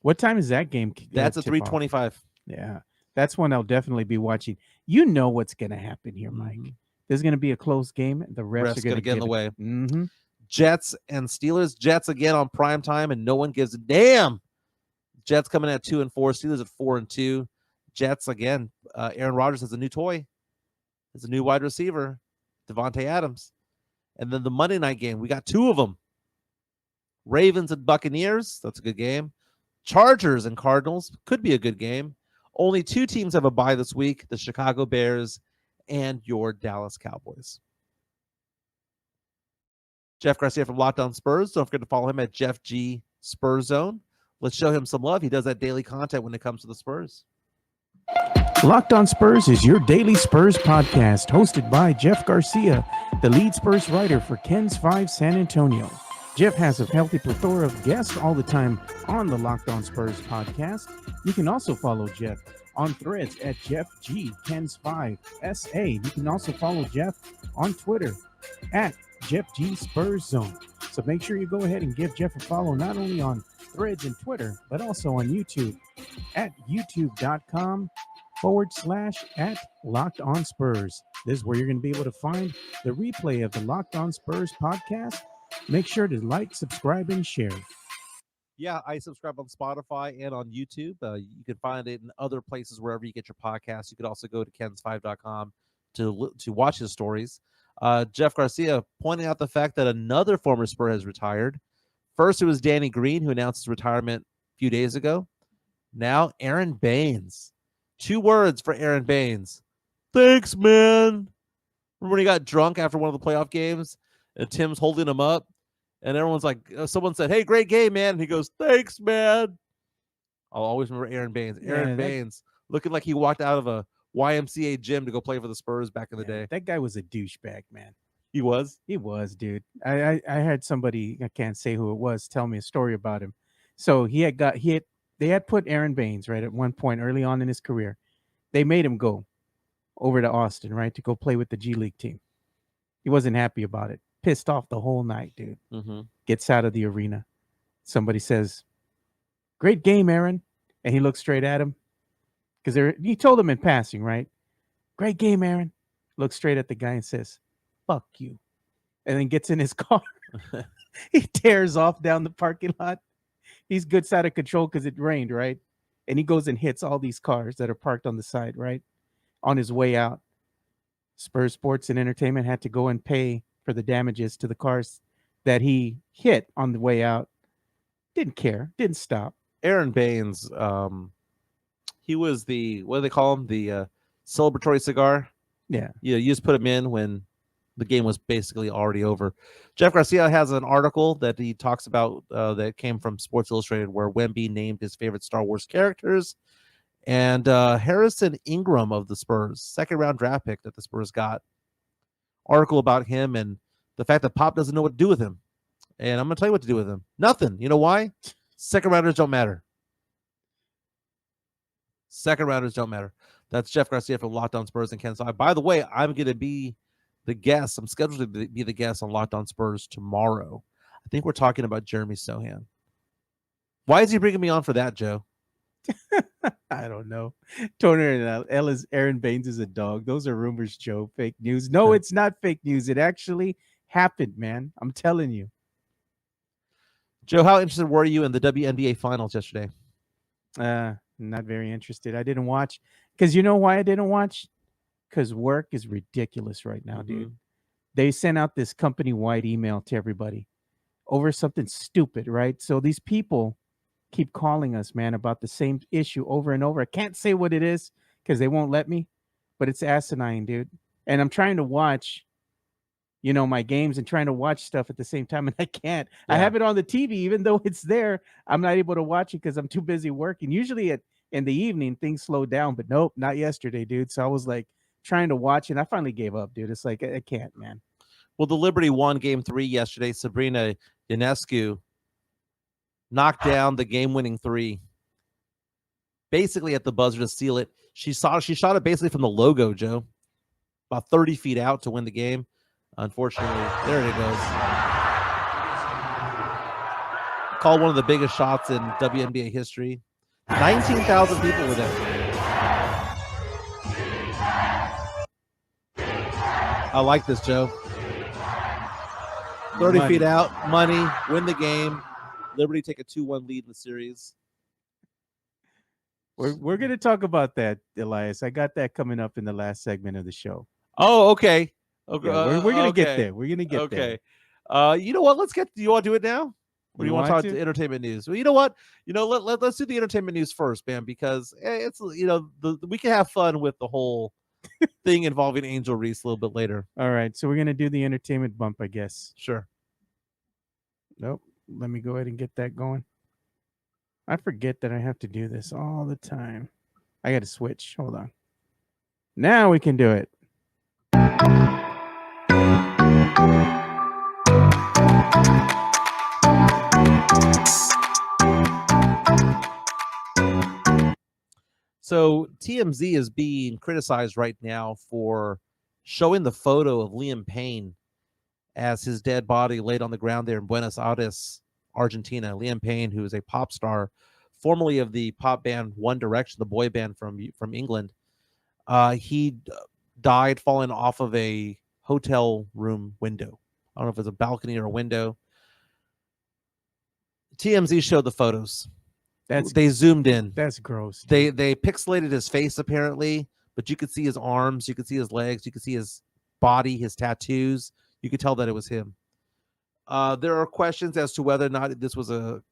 What time is that game? That's a 3:25. Yeah, that's one I'll definitely be watching. You know what's going to happen here, Mike. There's going to be a close game. The refs are going to get in the way. Mm-hmm. Jets and Steelers. Jets again on prime time, and no one gives a damn. Jets coming at 2-4. Steelers at 4-2. Jets again. Aaron Rodgers has a new toy. Has a new wide receiver, Devontae Adams. And then the Monday night game, we got two of them. Ravens and Buccaneers. That's a good game. Chargers and Cardinals. Could be a good game. Only two teams have a bye this week, the Chicago Bears and your Dallas Cowboys. Jeff Garcia from Locked On Spurs. Don't forget to follow him at Jeff G Spurs Zone. Let's show him some love. He does that daily content when it comes to the Spurs. Locked On Spurs is your daily Spurs podcast, hosted by Jeff Garcia, the lead Spurs writer for Ken's 5 San Antonio. Jeff has a healthy plethora of guests all the time on the Locked On Spurs podcast. You can also follow Jeff on Threads at Jeff G Ken's 5 SA. You can also follow Jeff on Twitter at Jeff G Spurs Zone. So make sure you go ahead and give Jeff a follow not only on Threads and Twitter, but also on YouTube at youtube.com/@LockedOnSpurs. This is where you're going to be able to find the replay of the Locked On Spurs podcast. Make sure to like, subscribe, and share. Yeah, I subscribe on Spotify and on YouTube. You can find it in other places wherever you get your podcasts. You could also go to kens5.com to watch his stories. Jeff Garcia pointing out the fact that another former Spur has retired. First, it was Danny Green, who announced his retirement a few days ago. Now, Aaron Baines. 2 words for Aaron Baines. Thanks, man. Remember when he got drunk after one of the playoff games and Tim's holding him up and everyone's like, someone said, "Hey, great game, man." And he goes, "Thanks, man." I'll always remember Aaron Baines. Aaron Baines looking like he walked out of a YMCA gym to go play for the Spurs back in the day. That guy was a douchebag, man. He was, dude. I had somebody, I can't say who it was, tell me a story about him. So they had put Aaron Baines, right, at one point early on in his career. They made him go over to Austin, right, to go play with the G League team. He wasn't happy about it. Pissed off the whole night, dude. Mm-hmm. Gets out of the arena. Somebody says, "Great game, Aaron." And he looks straight at him. Because he told him in passing, right? "Great game, Aaron." Looks straight at the guy and says, "Fuck you." And then gets in his car. He tears off down the parking lot. He's good side of control because it rained, right? And he goes and hits all these cars that are parked on the side, right? On his way out. Spurs Sports and Entertainment had to go and pay for the damages to the cars that he hit on the way out. Didn't care. Didn't stop. Aaron Baines, he was what do they call him? The celebratory cigar. Yeah. You just put him in when the game was basically already over. Jeff Garcia has an article that he talks about that came from Sports Illustrated where Wemby named his favorite Star Wars characters. And Harrison Ingram of the Spurs, second-round draft pick that the Spurs got. Article about him and the fact that Pop doesn't know what to do with him. And I'm going to tell you what to do with him. Nothing. You know why? Second-rounders don't matter. Second-rounders don't matter. That's Jeff Garcia from Locked On Spurs and Ken Side. By the way, I'm going to be the guest. I'm scheduled to be the guest on Locked On Spurs tomorrow. I think we're talking about Jeremy Sohan. Why is he bringing me on for that, Joe? I don't know. Toner and Aaron Baines is a dog. Those are rumors, Joe. Fake news. No, it's not fake news. It actually happened, man. I'm telling you. Joe, how interested were you in the WNBA finals yesterday? Not very interested. I didn't watch. Because you know why I didn't watch? Because work is ridiculous right now, dude. They sent out this company-wide email to everybody over something stupid, right? So these people keep calling us, man, about the same issue over and over. I can't say what it is because they won't let me, but it's asinine, dude. And I'm trying to watch, my games and trying to watch stuff at the same time, and I can't. Yeah. I have it on the TV, even though it's there. I'm not able to watch it because I'm too busy working. Usually in the evening, things slow down, but nope, not yesterday, dude. So I was like trying to watch, and I finally gave up, dude. It's like, I can't, man. Well, the Liberty won Game 3 yesterday. Sabrina Ionescu knocked down the game-winning three, basically at the buzzer to seal it. She shot it basically from the logo, Joe, about 30 feet out to win the game. Unfortunately, there it goes. Called one of the biggest shots in WNBA history. 19,000 people were there. I like this, Joe. 30 feet out, money, win the game. Liberty take a 2-1 lead in the series. We're going to talk about that, Elias. I got that coming up in the last segment of the show. Oh, okay. Okay, yeah, we're going to get there. We're going to get there. You know what? Do you want to do it now? Or do you want to talk to entertainment news? Well, you know what? Let's do the entertainment news first, man, because it's we can have fun with the whole thing involving Angel Reese a little bit later. All right, so we're going to do the entertainment bump, I guess. Sure. Nope. Let me go ahead and get that going. I forget that I have to do this all the time. I got to switch. Hold on. Now we can do it. So TMZ is being criticized right now for showing the photo of Liam Payne as his dead body laid on the ground there in Buenos Aires, Argentina. Liam Payne, who is a pop star, formerly of the pop band One Direction, the boy band from England. He died falling off of a hotel room window. I don't know if it's a balcony or a window. TMZ showed the photos. They zoomed in. That's gross. They pixelated his face apparently, but you could see his arms, you could see his legs, you could see his body, his tattoos. You could tell that it was him. There are questions as to whether or not this was a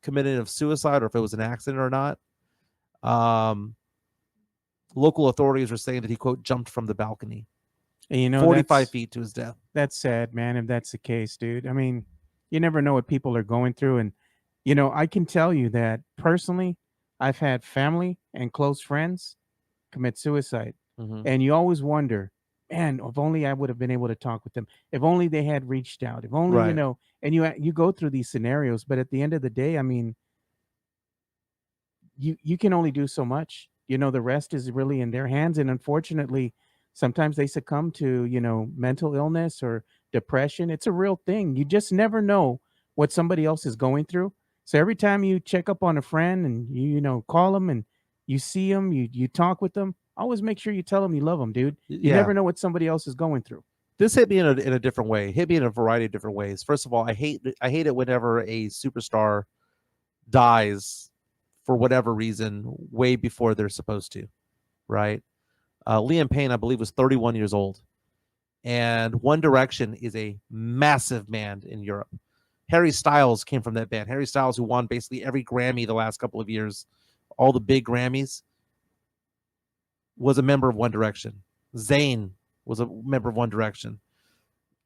committed of suicide or if it was an accident or not. Local authorities are saying that he, quote, jumped from the balcony. And, you know, 45 feet to his death. that's sad, man, if that's the case, dude. I mean, you never know what people are going through. And, you know, I can tell you that personally, I've had family and close friends commit suicide. Mhm. And you always wonder, man, if only I would have been able to talk with them. If only they had reached out. If only, you Right. know, and you go through these scenarios, but at the end of the day, I mean, you can only do so much. You know, the rest is really in their hands. And unfortunately, sometimes they succumb to, you know, mental illness or depression. It's a real thing. You just never know what somebody else is going through. So every time you check up on a friend and you know, call them and you see them, you talk with them, always make sure you tell them you love them, dude. You Yeah. never know what somebody else is going through. This hit me in a different way. It hit me in a variety of different ways. First of all, I hate it whenever a superstar dies for whatever reason way before they're supposed to, right? Liam Payne, I believe, was 31 years old. And One Direction is a massive band in Europe. Harry Styles came from that band. Harry Styles, who won basically every Grammy the last couple of years, all the big Grammys, was a member of One Direction. Zayn was a member of One Direction.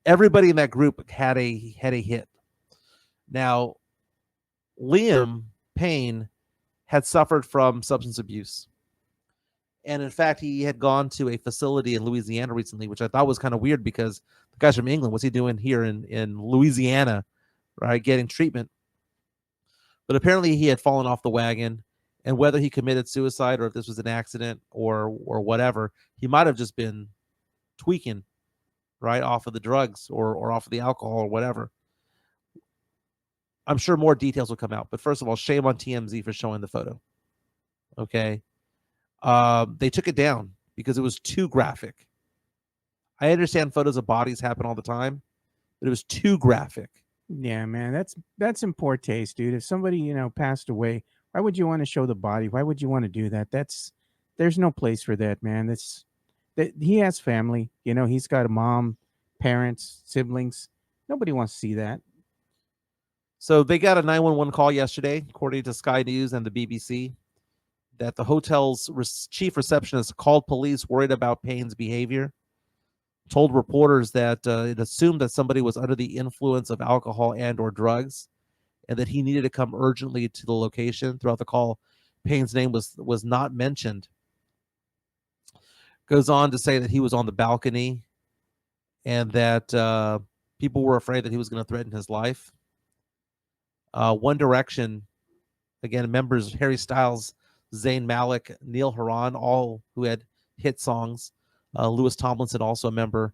Everybody in that group had a hit. Now, Liam Payne had suffered from substance abuse. And in fact, he had gone to a facility in Louisiana recently, which I thought was kind of weird because the guy's from England. What's he doing here in Louisiana, right? Getting treatment. But apparently he had fallen off the wagon. And whether he committed suicide or if this was an accident or whatever, he might have just been tweaking, right, off of the drugs or off of the alcohol or whatever. I'm sure more details will come out. But first of all, shame on TMZ for showing the photo. Okay. They took it down because it was too graphic. I understand photos of bodies happen all the time, but it was too graphic. Yeah, man, that's in poor taste, dude. If somebody, you know, passed away, why would you want to show the body? Why would you want to do that? There's no place for that, man. That he has family, you know, he's got a mom, parents, siblings. Nobody wants to see that. So they got a 911 call yesterday, according to Sky News and the BBC, that the hotel's chief receptionist called police worried about Payne's behavior, told reporters that it assumed that somebody was under the influence of alcohol and or drugs, and that he needed to come urgently to the location. Throughout the call, Payne's name was not mentioned. Goes on to say that he was on the balcony and that people were afraid that he was going to threaten his life. One Direction, again, members Harry Styles, Zayn Malik, Neil Horan, all who had hit songs. Lewis Tomlinson, also a member.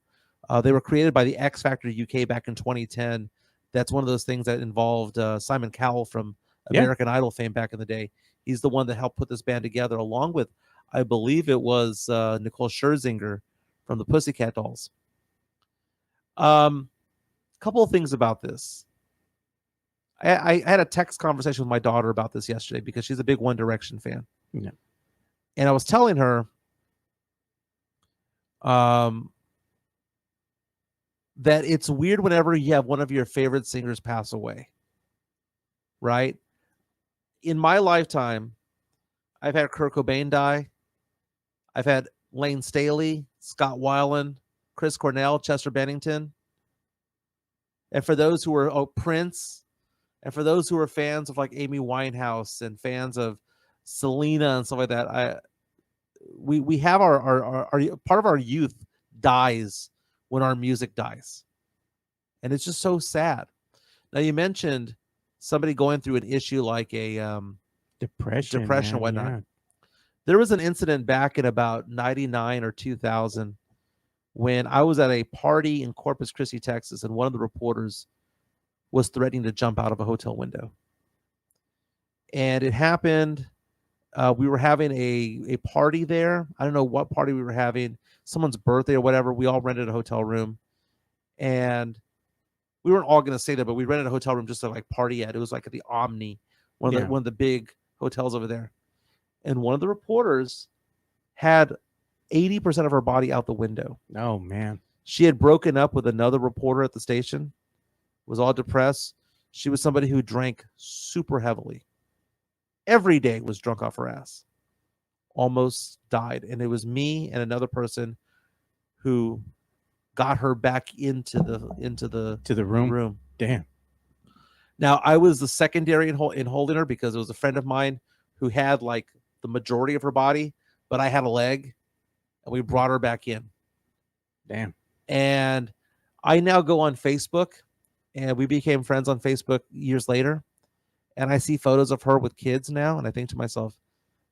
They were created by the X Factor UK back in 2010. That's one of those things that involved Simon Cowell from American Idol fame back in the day. He's the one that helped put this band together, along with, I believe it was Nicole Scherzinger from the Pussycat Dolls. Couple of things about this. I had a text conversation with my daughter about this yesterday because she's a big One Direction fan. Yeah. And I was telling her that it's weird whenever you have one of your favorite singers pass away, right? In my lifetime, I've had Kurt Cobain die. I've had Lane Staley, Scott Weiland, Chris Cornell, Chester Bennington. And for those who are Prince, and for those who are fans of like Amy Winehouse and fans of Selena and stuff like that, we have our part of our youth dies when our music dies. And it's just so sad. Now, you mentioned somebody going through an issue like a Depression and whatnot. Yeah. There was an incident back in about 99 or 2000 when I was at a party in Corpus Christi, Texas, and one of the reporters was threatening to jump out of a hotel window. And it happened. We were having a party there. I don't know what party we were having, someone's birthday or whatever. We all rented a hotel room. And we weren't all going to stay there, but we rented a hotel room just to like party at. It was like at the Omni, one of the big hotels over there. And one of the reporters had 80% of her body out the window. Oh, man. She had broken up with another reporter at the station, was all depressed. She was somebody who drank super heavily. Every day was drunk off her ass. Almost died. And it was me and another person who got her back into the room. Damn. Now, I was the secondary in holding her because it was a friend of mine who had like the majority of her body, but I had a leg, and we brought her back in. Damn. And I now go on Facebook, and we became friends on Facebook years later. And I see photos of her with kids now, and I think to myself,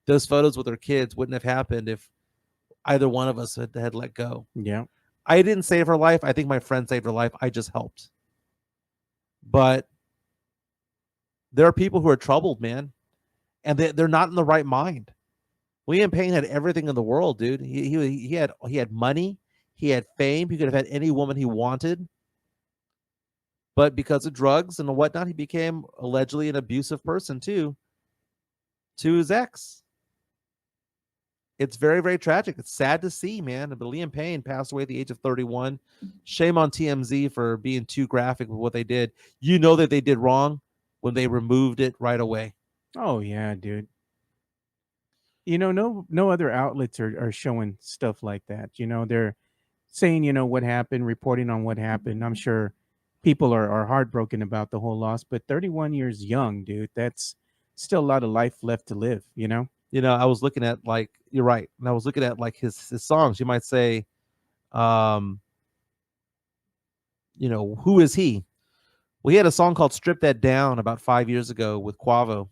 those photos with her kids wouldn't have happened if either one of us had let go. Yeah. I didn't save her life. I think my friend saved her life. I just helped. But there are people who are troubled, man, and they're not in the right mind. Liam Payne had everything in the world, dude. He had money, he had fame, he could have had any woman he wanted. But because of drugs and whatnot, he became allegedly an abusive person too to his ex. It's very, very tragic. It's sad to see, man. But Liam Payne passed away at the age of 31. Shame on TMZ for being too graphic with what they did. You know that they did wrong when they removed it right away. Oh yeah, dude. You know, no other outlets are showing stuff like that. You know, they're saying, you know, what happened, reporting on what happened. I'm sure people are heartbroken about the whole loss, but 31 years young, dude, that's still a lot of life left to live, you know? You know, I was looking at like, you're right. And I was looking at like his songs. You might say, you know, who is he? Well, he had a song called Strip That Down about 5 years ago with Quavo.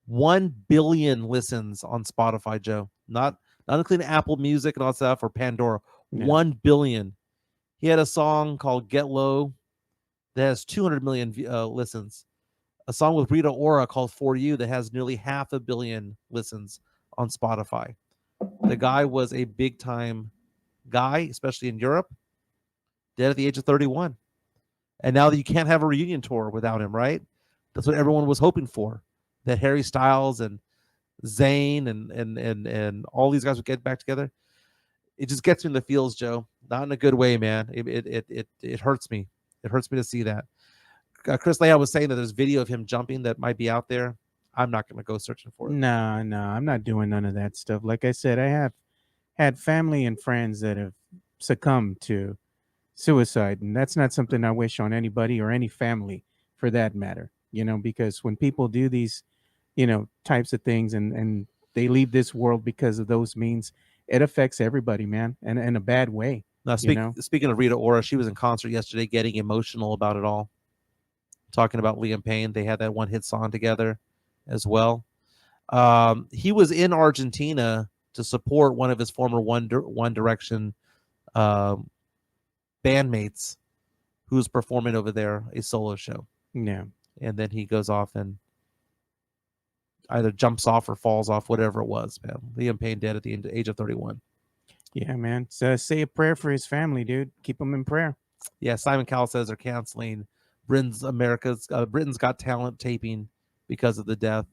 1 billion listens on Spotify, Joe. Not including Apple Music and all that stuff or Pandora. Yeah. 1 billion. He had a song called Get Low that has 200 million listens. A song with Rita Ora called For You that has nearly 500 million listens on Spotify. The guy was a big time guy, especially in Europe, dead at the age of 31. And now that you can't have a reunion tour without him, right? That's what everyone was hoping for. That Harry Styles and Zayn and all these guys would get back together. It just gets me in the feels, Joe. Not in a good way, man. It hurts me. It hurts me to see that. Chris Leah was saying that there's video of him jumping that might be out there. I'm not going to go searching for it. No, I'm not doing none of that stuff. Like I said, I have had family and friends that have succumbed to suicide, and that's not something I wish on anybody or any family for that matter, you know, because when people do these, you know, types of things and they leave this world because of those means, it affects everybody, man, and in a bad way. Now, speaking of Rita Ora, she was in concert yesterday getting emotional about it all. Talking about Liam Payne. They had that one hit song together as well. He was in Argentina to support one of his former One Direction bandmates who's performing over there, a solo show. Yeah. And then he goes off and either jumps off or falls off, whatever it was, man. Liam Payne dead at the age of 31. Yeah, man. So say a prayer for his family, dude. Keep him in prayer. Yeah, Simon Cowell says they're canceling Britain's Got Talent taping because of the death.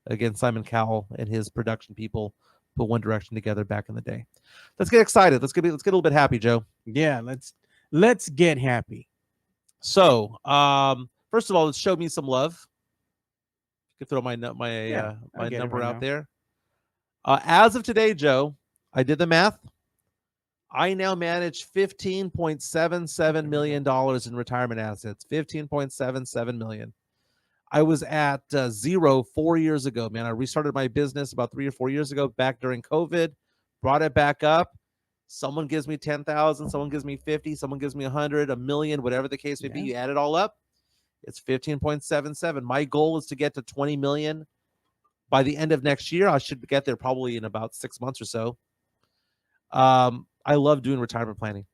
Again, Simon Cowell and his production people put One Direction together back in the day. Let's get excited. Let's get a little bit happy, Joe. Yeah, let's get happy. So, first of all, let's show me some love. You can throw my number out there. As of today, Joe, I did the math. I now manage $15.77 million in retirement assets. $15.77 million. I was at zero 4 years ago, man. I restarted my business about 3 or 4 years ago, back during COVID. Brought it back up. Someone gives me 10,000. Someone gives me 50. Someone gives me 100, a million, whatever the case may be. You add it all up, it's 15.77. My goal is to get to 20 million by the end of next year. I should get there probably in about 6 months or so. I love doing retirement planning.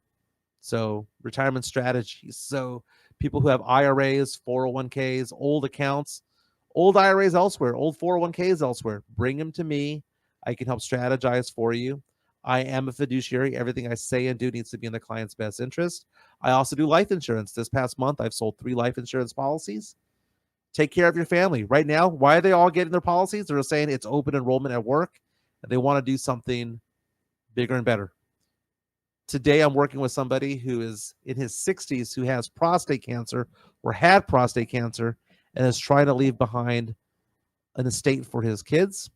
So retirement strategies. So people who have IRAs, 401ks, old accounts, old IRAs elsewhere, old 401ks elsewhere, bring them to me. I can help strategize for you. I am a fiduciary. Everything I say and do needs to be in the client's best interest. I also do life insurance. This past month, I've sold 3 life insurance policies. Take care of your family. Right now, why are they all getting their policies? They're saying it's open enrollment at work, and they want to do something bigger and better. Today, I'm working with somebody who is in his 60s who has prostate cancer or had prostate cancer and is trying to leave behind an estate for his kids.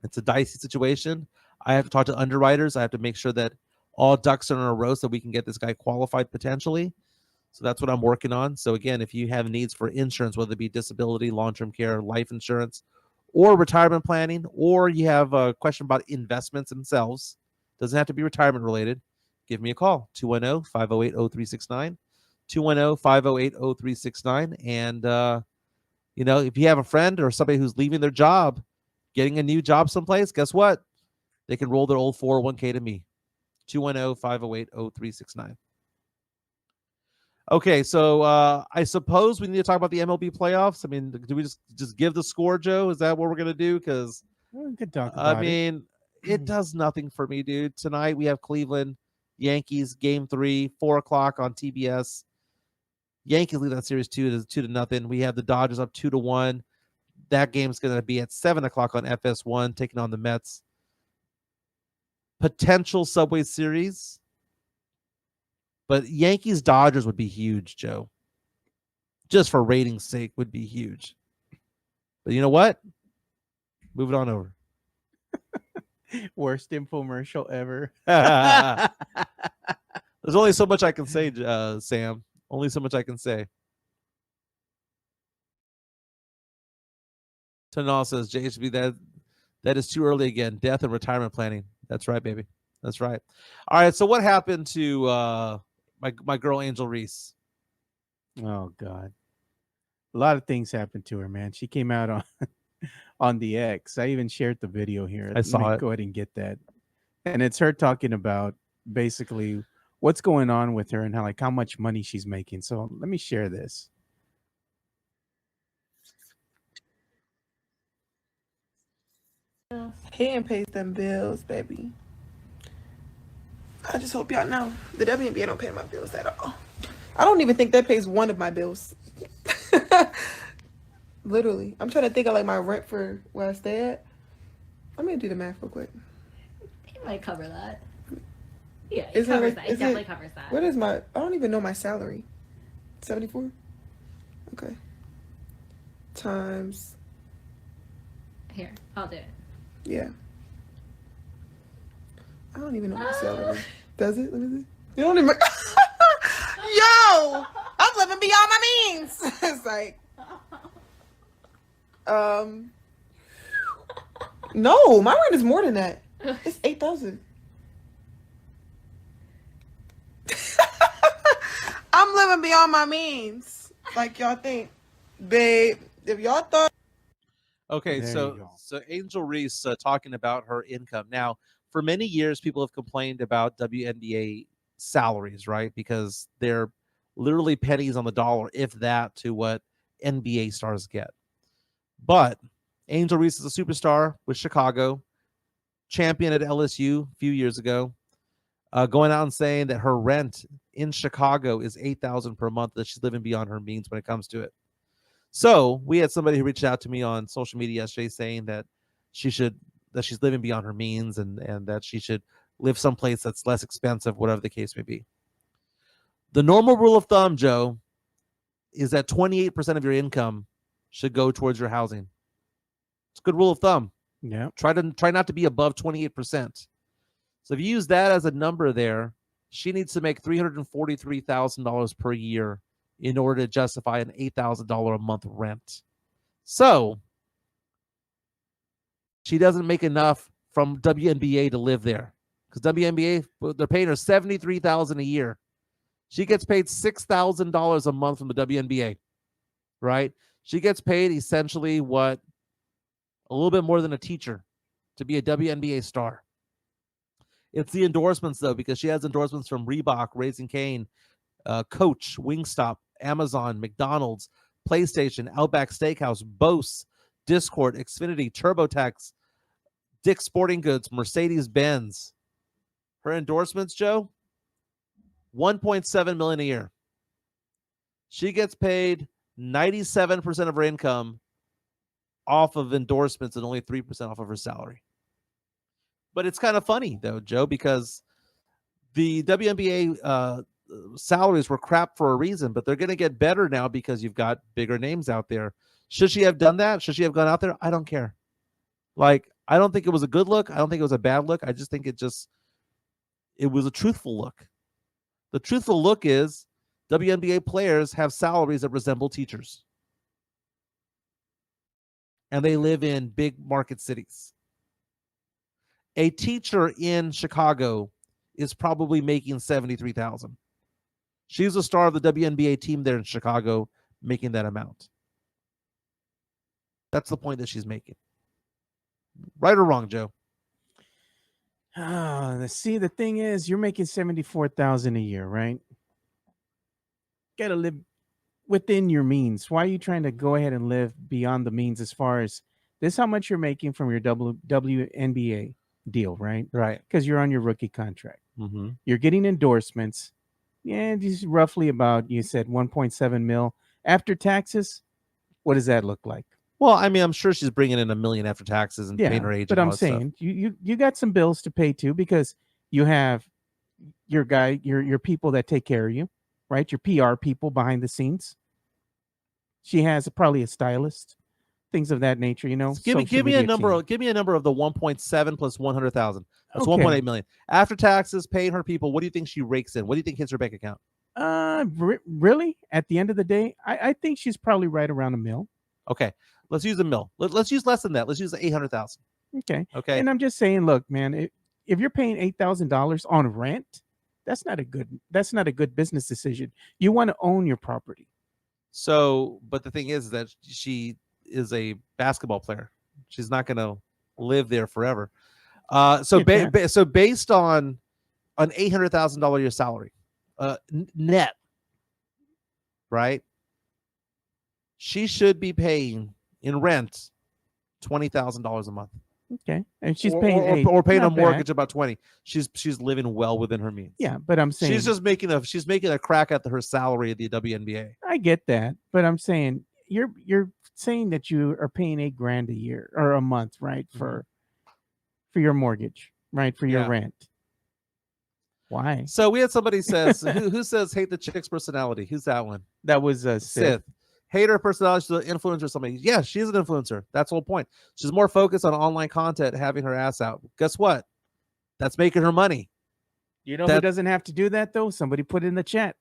It's a dicey situation. I have to talk to underwriters. I have to make sure that all ducks in a row so we can get this guy qualified potentially. So that's what I'm working on. So again, if you have needs for insurance, whether it be disability, long-term care, life insurance, or retirement planning, or you have a question about investments themselves, doesn't have to be retirement related, give me a call, 210-508-0369, 210-508-0369. And, if you have a friend or somebody who's leaving their job, getting a new job someplace, guess what? They can roll their old 401k to me, 210-508-0369. Okay, so I suppose we need to talk about the MLB playoffs. I mean, do we just give the score, Joe? Is that what we're going to do? Because, we could talk about it does nothing for me, dude. Tonight we have Cleveland Yankees game 3, 4:00 on TBS. Yankees lead that series 2-0. We have the Dodgers up 2-1. That game's going to be at 7:00 on FS1, taking on the Mets. Potential Subway Series. But Yankees Dodgers would be huge, Joe. Just for ratings' sake, would be huge. But you know what? Move it on over. Worst infomercial ever. There's only so much I can say, Sam. Only so much I can say. Tanal says, JHB, that is too early again. Death and retirement planning. That's right, baby. That's right. All right, so what happened to my girl Angel Reese? Oh, God. A lot of things happened to her, man. She came out on the X. I even shared the video here. I saw it. Go ahead and get that. And it's her talking about basically what's going on with her and how much money she's making. So let me share this. Hand pays them bills, baby. I just hope y'all know the WNBA don't pay my bills at all. I don't even think that pays one of my bills. Literally. I'm trying to think of my rent for where I stay at. Let me do the math real quick. It might cover that. Yeah, It definitely covers that. What is I don't even know my salary. 74? Okay. Times. Here, I'll do it. Yeah. I don't even know my salary. Does it? Let me see. You don't even. Yo! I'm living beyond my means. It's like. No, my rent is more than that. It's 8,000. I'm living beyond my means. Like y'all think. Babe, if y'all thought. Okay, There so you go. Angel Reese talking about her income. Now, for many years, people have complained about WNBA salaries, right? Because they're literally pennies on the dollar, if that, to what NBA stars get. But Angel Reese is a superstar with Chicago, champion at LSU a few years ago, going out and saying that her rent in Chicago is $8,000 per month, that she's living beyond her means when it comes to it. So we had somebody who reached out to me on social media yesterday saying that she's living beyond her means and that she should live someplace that's less expensive, whatever the case may be. The normal rule of thumb, Joe, is that 28% of your income should go towards your housing. It's a good rule of thumb. Yeah. Try not to be above 28%. So if you use that as a number there, she needs to make $343,000 per year in order to justify an $8,000 a month rent. So she doesn't make enough from WNBA to live there, because WNBA, they're paying her $73,000 a year. She gets paid $6,000 a month from the WNBA, right? She gets paid essentially a little bit more than a teacher to be a WNBA star. It's the endorsements, though, because she has endorsements from Reebok, Raising Cane, Coach, Wingstop, Amazon, McDonald's, PlayStation, Outback Steakhouse, Bose, Discord, Xfinity, TurboTax, Dick's Sporting Goods, Mercedes-Benz. Her endorsements, Joe, $1.7 million a year. She gets paid 97% of her income off of endorsements and only 3% off of her salary. But it's kind of funny, though, Joe, because the WNBA salaries were crap for a reason, but they're going to get better now because you've got bigger names out there. Should she have done that? Should she have gone out there? I don't care. I don't think it was a good look. I don't think it was a bad look. I just think It was a truthful look. The truthful look is WNBA players have salaries that resemble teachers. And they live in big market cities. A teacher in Chicago is probably making $73,000. She's a star of the WNBA team there in Chicago, making that amount. That's the point that she's making. Right or wrong, Joe? See, the thing is, you're making $74,000 a year, right? Gotta live within your means. Why are you trying to go ahead and live beyond the means as far as this? How much you're making from your WNBA deal, right? Right. Because you're on your rookie contract. Mm-hmm. You're getting endorsements. Yeah, just roughly about, you said 1.7 mil after taxes. What does that look like? Well, I mean, I'm sure she's bringing in $1 million after taxes and paying her agent. But I'm saying you got some bills to pay too, because you have your guy, your people that take care of you, right? Your PR people behind the scenes. She has probably a stylist, things of that nature. You know, give me a number. Give me a number of the 1.7 plus 100,000. That's 1.8 million after taxes. Paying her people. What do you think she rakes in? What do you think hits her bank account? Really? At the end of the day, I think she's probably right around $1 million. Okay, let's use $1 million. Let's use less than that. Let's use 800,000. Okay. Okay. And I'm just saying, look, man, if you're paying $8,000 on rent, that's not a good business decision. You want to own your property. So, but the thing is that she is a basketball player. She's not going to live there forever. So based on an $800,000 a year salary, net, right? She should be paying in rent $20,000 a month. Okay, and she's paying or paying a mortgage about 20. She's living well within her means. Yeah, but I'm saying she's making a crack at her salary at the WNBA. I get that, but I'm saying you're saying that you are paying $8,000 a year or a month, right? For your mortgage, right? For your rent. Why? So we had somebody says who says hate the chick's personality? Who's that one? That was Sith. Hate her personality, she's an influencer or something. Yeah, she's an influencer. That's the whole point. She's more focused on online content, having her ass out. Guess what? That's making her money. You know who doesn't have to do that though? Somebody put it in the chat.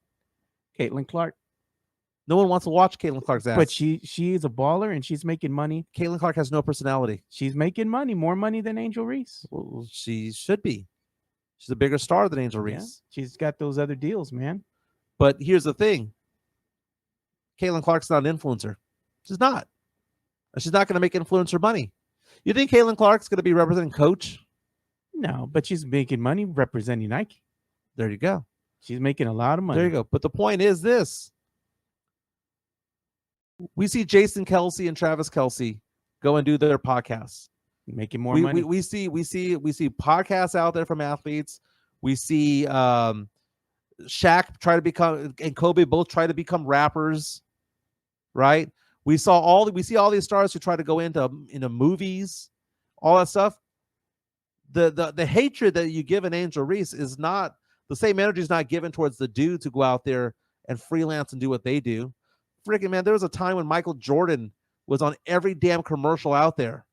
Caitlin Clark. No one wants to watch Caitlin Clark's ass. But she is a baller and she's making money. Caitlin Clark has no personality. She's making money, more money than Angel Reese. Well, she should be. She's a bigger star than Angel Reese. Yeah, she's got those other deals, man. But here's the thing. Caitlin Clark's not an influencer. She's not. She's not going to make influencer money. You think Caitlin Clark's going to be representing Coach? No, but she's making money representing Nike. There you go. She's making a lot of money. There you go. But the point is this. We see Jason Kelsey and Travis Kelsey go and do their podcasts. Making more money. We see podcasts out there from athletes. We see Shaq try to become, and Kobe both try to become rappers, right? We see all these stars who try to go into movies, all that stuff. The hatred that you give an Angel Reese is not the same energy is not given towards the dudes who go out there and freelance and do what they do. Freaking man, there was a time when Michael Jordan was on every damn commercial out there.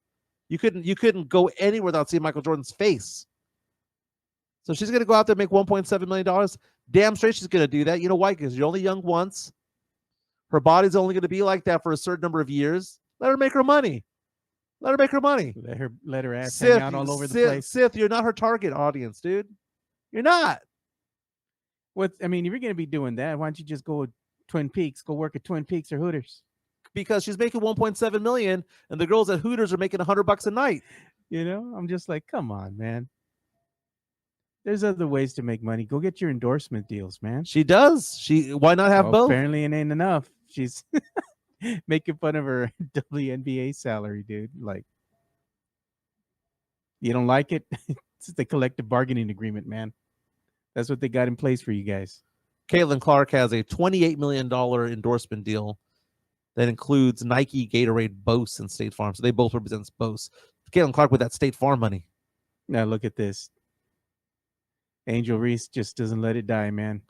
You couldn't go anywhere without seeing Michael Jordan's face. So she's going to go out there and make $1.7 million. Damn straight she's going to do that. You know why? Because you're only young once. Her body's only going to be like that for a certain number of years. Let her make her money. Let her make her money. Let her ass hang out all over the place. Sith, you're not her target audience, dude. You're not. If you're going to be doing that, why don't you just go Twin Peaks, go work at Twin Peaks or Hooters? Because she's making $1.7 million and the girls at Hooters are making $100 a night. You know, I'm just like, come on, man. There's other ways to make money. Go get your endorsement deals, man. She does. Why not have both? Apparently it ain't enough. She's making fun of her WNBA salary, dude. Like, you don't like it? It's the collective bargaining agreement, man. That's what they got in place for you guys. Caitlin Clark has a $28 million endorsement deal that includes Nike, Gatorade, Bose, and State Farm. So they both represent Bose. Caitlin Clark with that State Farm money. Now look at this. Angel Reese just doesn't let it die, man.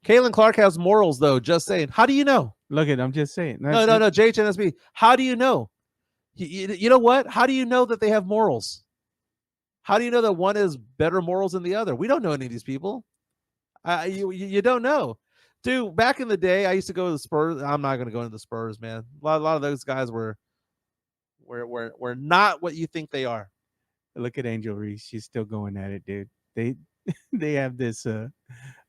Caitlin Clark has morals, though. Just saying. How do you know? Look at, I'm just saying. No, JHNSB. How do you know? You know what? How do you know that they have morals? How do you know that one has better morals than the other? We don't know any of these people. You don't know. Dude, back in the day, I used to go to the Spurs. I'm not going to go into the Spurs, man. A lot of those guys were not what you think they are. Look at Angel Reese. She's still going at it, dude. They they have this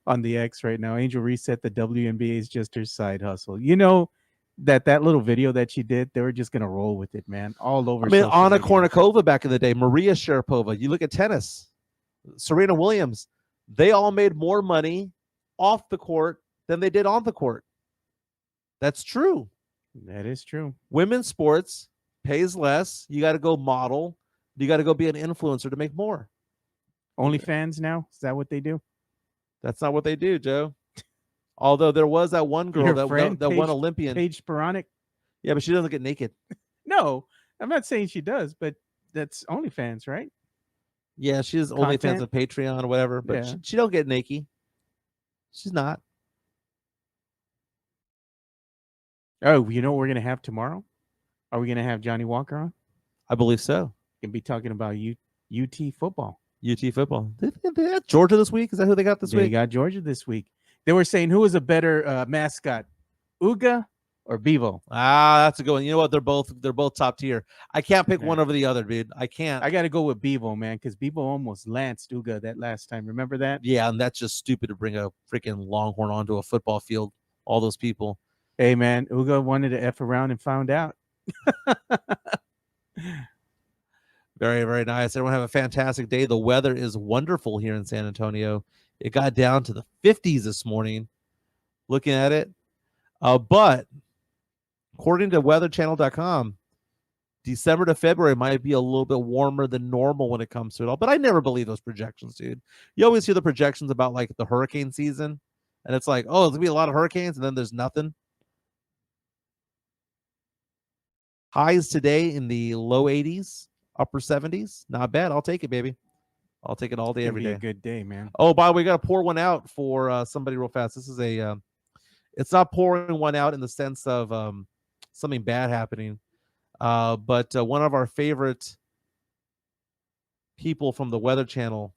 on the X right now. Angel Reese said the WNBA is just her side hustle. You know that little video that she did, they were just gonna roll with it, man. All over. I mean, social Anna media. Kournikova back in the day, Maria Sharapova. You look at tennis, Serena Williams. They all made more money off the court than they did on the court. That's true. That is true. Women's sports pays less. You got to go model. You got to go be an influencer to make more. OnlyFans now? Is that what they do? That's not what they do, Joe. Although there was that one girl Your that friend, won Olympian. Paige Sporonic? Yeah, but she doesn't get naked. No, I'm not saying she does, but that's OnlyFans, right? Yeah, she's OnlyFans and Patreon or whatever, but Yeah. she don't get naked. She's not. Oh, you know what we're gonna have tomorrow? Are we gonna have Johnny Walker on? I believe so. Gonna be talking about UT football. UT football. They got Georgia this week. Is that who they got this They week? got Georgia this week. They were saying who was a better mascot, Uga or Bevo? That's a good one. You know what? They're both top tier. I can't pick one over the other, dude. I can't. I got to go with Bevo, man, because Bevo almost lanced Uga that last time. Remember that? Yeah, and that's just stupid to bring a freaking Longhorn onto a football field. All those people. Hey, man, Uga wanted to F around and found out. Very, very nice. Everyone have a fantastic day. The weather is wonderful here in San Antonio. It got down to the 50s this morning. Looking at it. But according to weatherchannel.com, December to February might be a little bit warmer than normal when it comes to it all. But I never believe those projections, dude. You always hear the projections about like the hurricane season. And it's like, oh, there's going to be a lot of hurricanes. And then there's nothing. Highs today in the low 80s, upper 70s. Not bad. I'll take it, baby. I'll take it all day, every day. A good day, man. Oh, by the way, we got to pour one out for somebody real fast. This is it's not pouring one out in the sense of something bad happening, but one of our favorite people from the Weather Channel,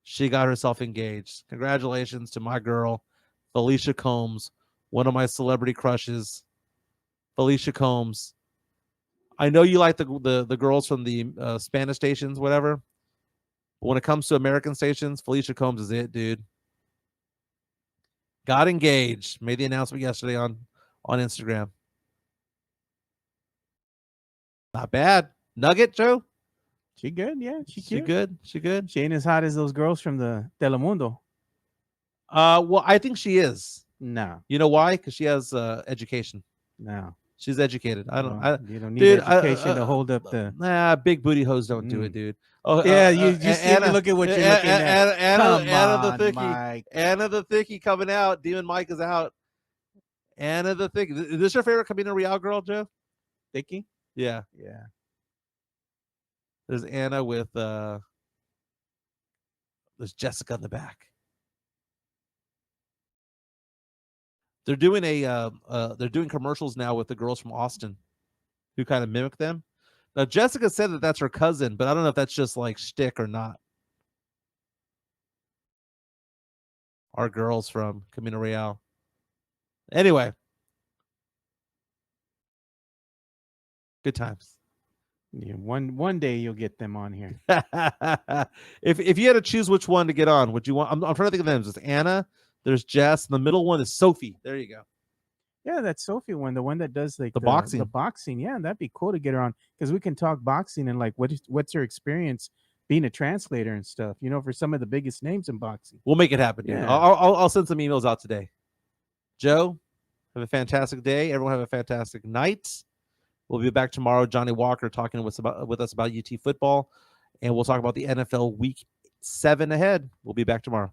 she got herself engaged. Congratulations to my girl, Felicia Combs, one of my celebrity crushes. Felicia Combs. I know you like the girls from the Spanish stations, whatever. But when it comes to American stations, Felicia Combs is it, dude. Got engaged. Made the announcement yesterday on Instagram. Not bad. Nugget, Joe? She good, yeah. She cute. good. She good. She ain't as hot as those girls from the Telemundo. Well, I think she is. No. You know why? Because she has education. No. She's educated. You don't need education to hold up the. Nah, big booty hoes don't do it, dude. Oh yeah, you see me look at what you're looking at. Anna the Thickie. Anna the Thickie coming out. Demon Mike is out. Anna the Thickie. Is this your favorite Camino Real girl, Joe? Thickie? Yeah. Yeah. There's Anna with there's Jessica in the back. They're doing they're doing commercials now with the girls from Austin who kind of mimic them. Now Jessica said that that's her cousin, but I don't know if that's just like shtick or not. Our girls from Camino Real. Anyway, good times. Yeah, one day you'll get them on here. if you had to choose which one to get on, would you want? I'm trying to think of them. There's Anna. There's Jess. And the middle one is Sophie. There you go. Yeah, that Sophie one, the one that does like the boxing. The boxing, yeah, that'd be cool to get her on because we can talk boxing and like what's her experience being a translator and stuff. You know, for some of the biggest names in boxing. We'll make it happen. Dude. Yeah. I'll send some emails out today. Joe, have a fantastic day. Everyone have a fantastic night. We'll be back tomorrow. Johnny Walker talking with us about UT football, and we'll talk about the NFL Week 7 ahead. We'll be back tomorrow.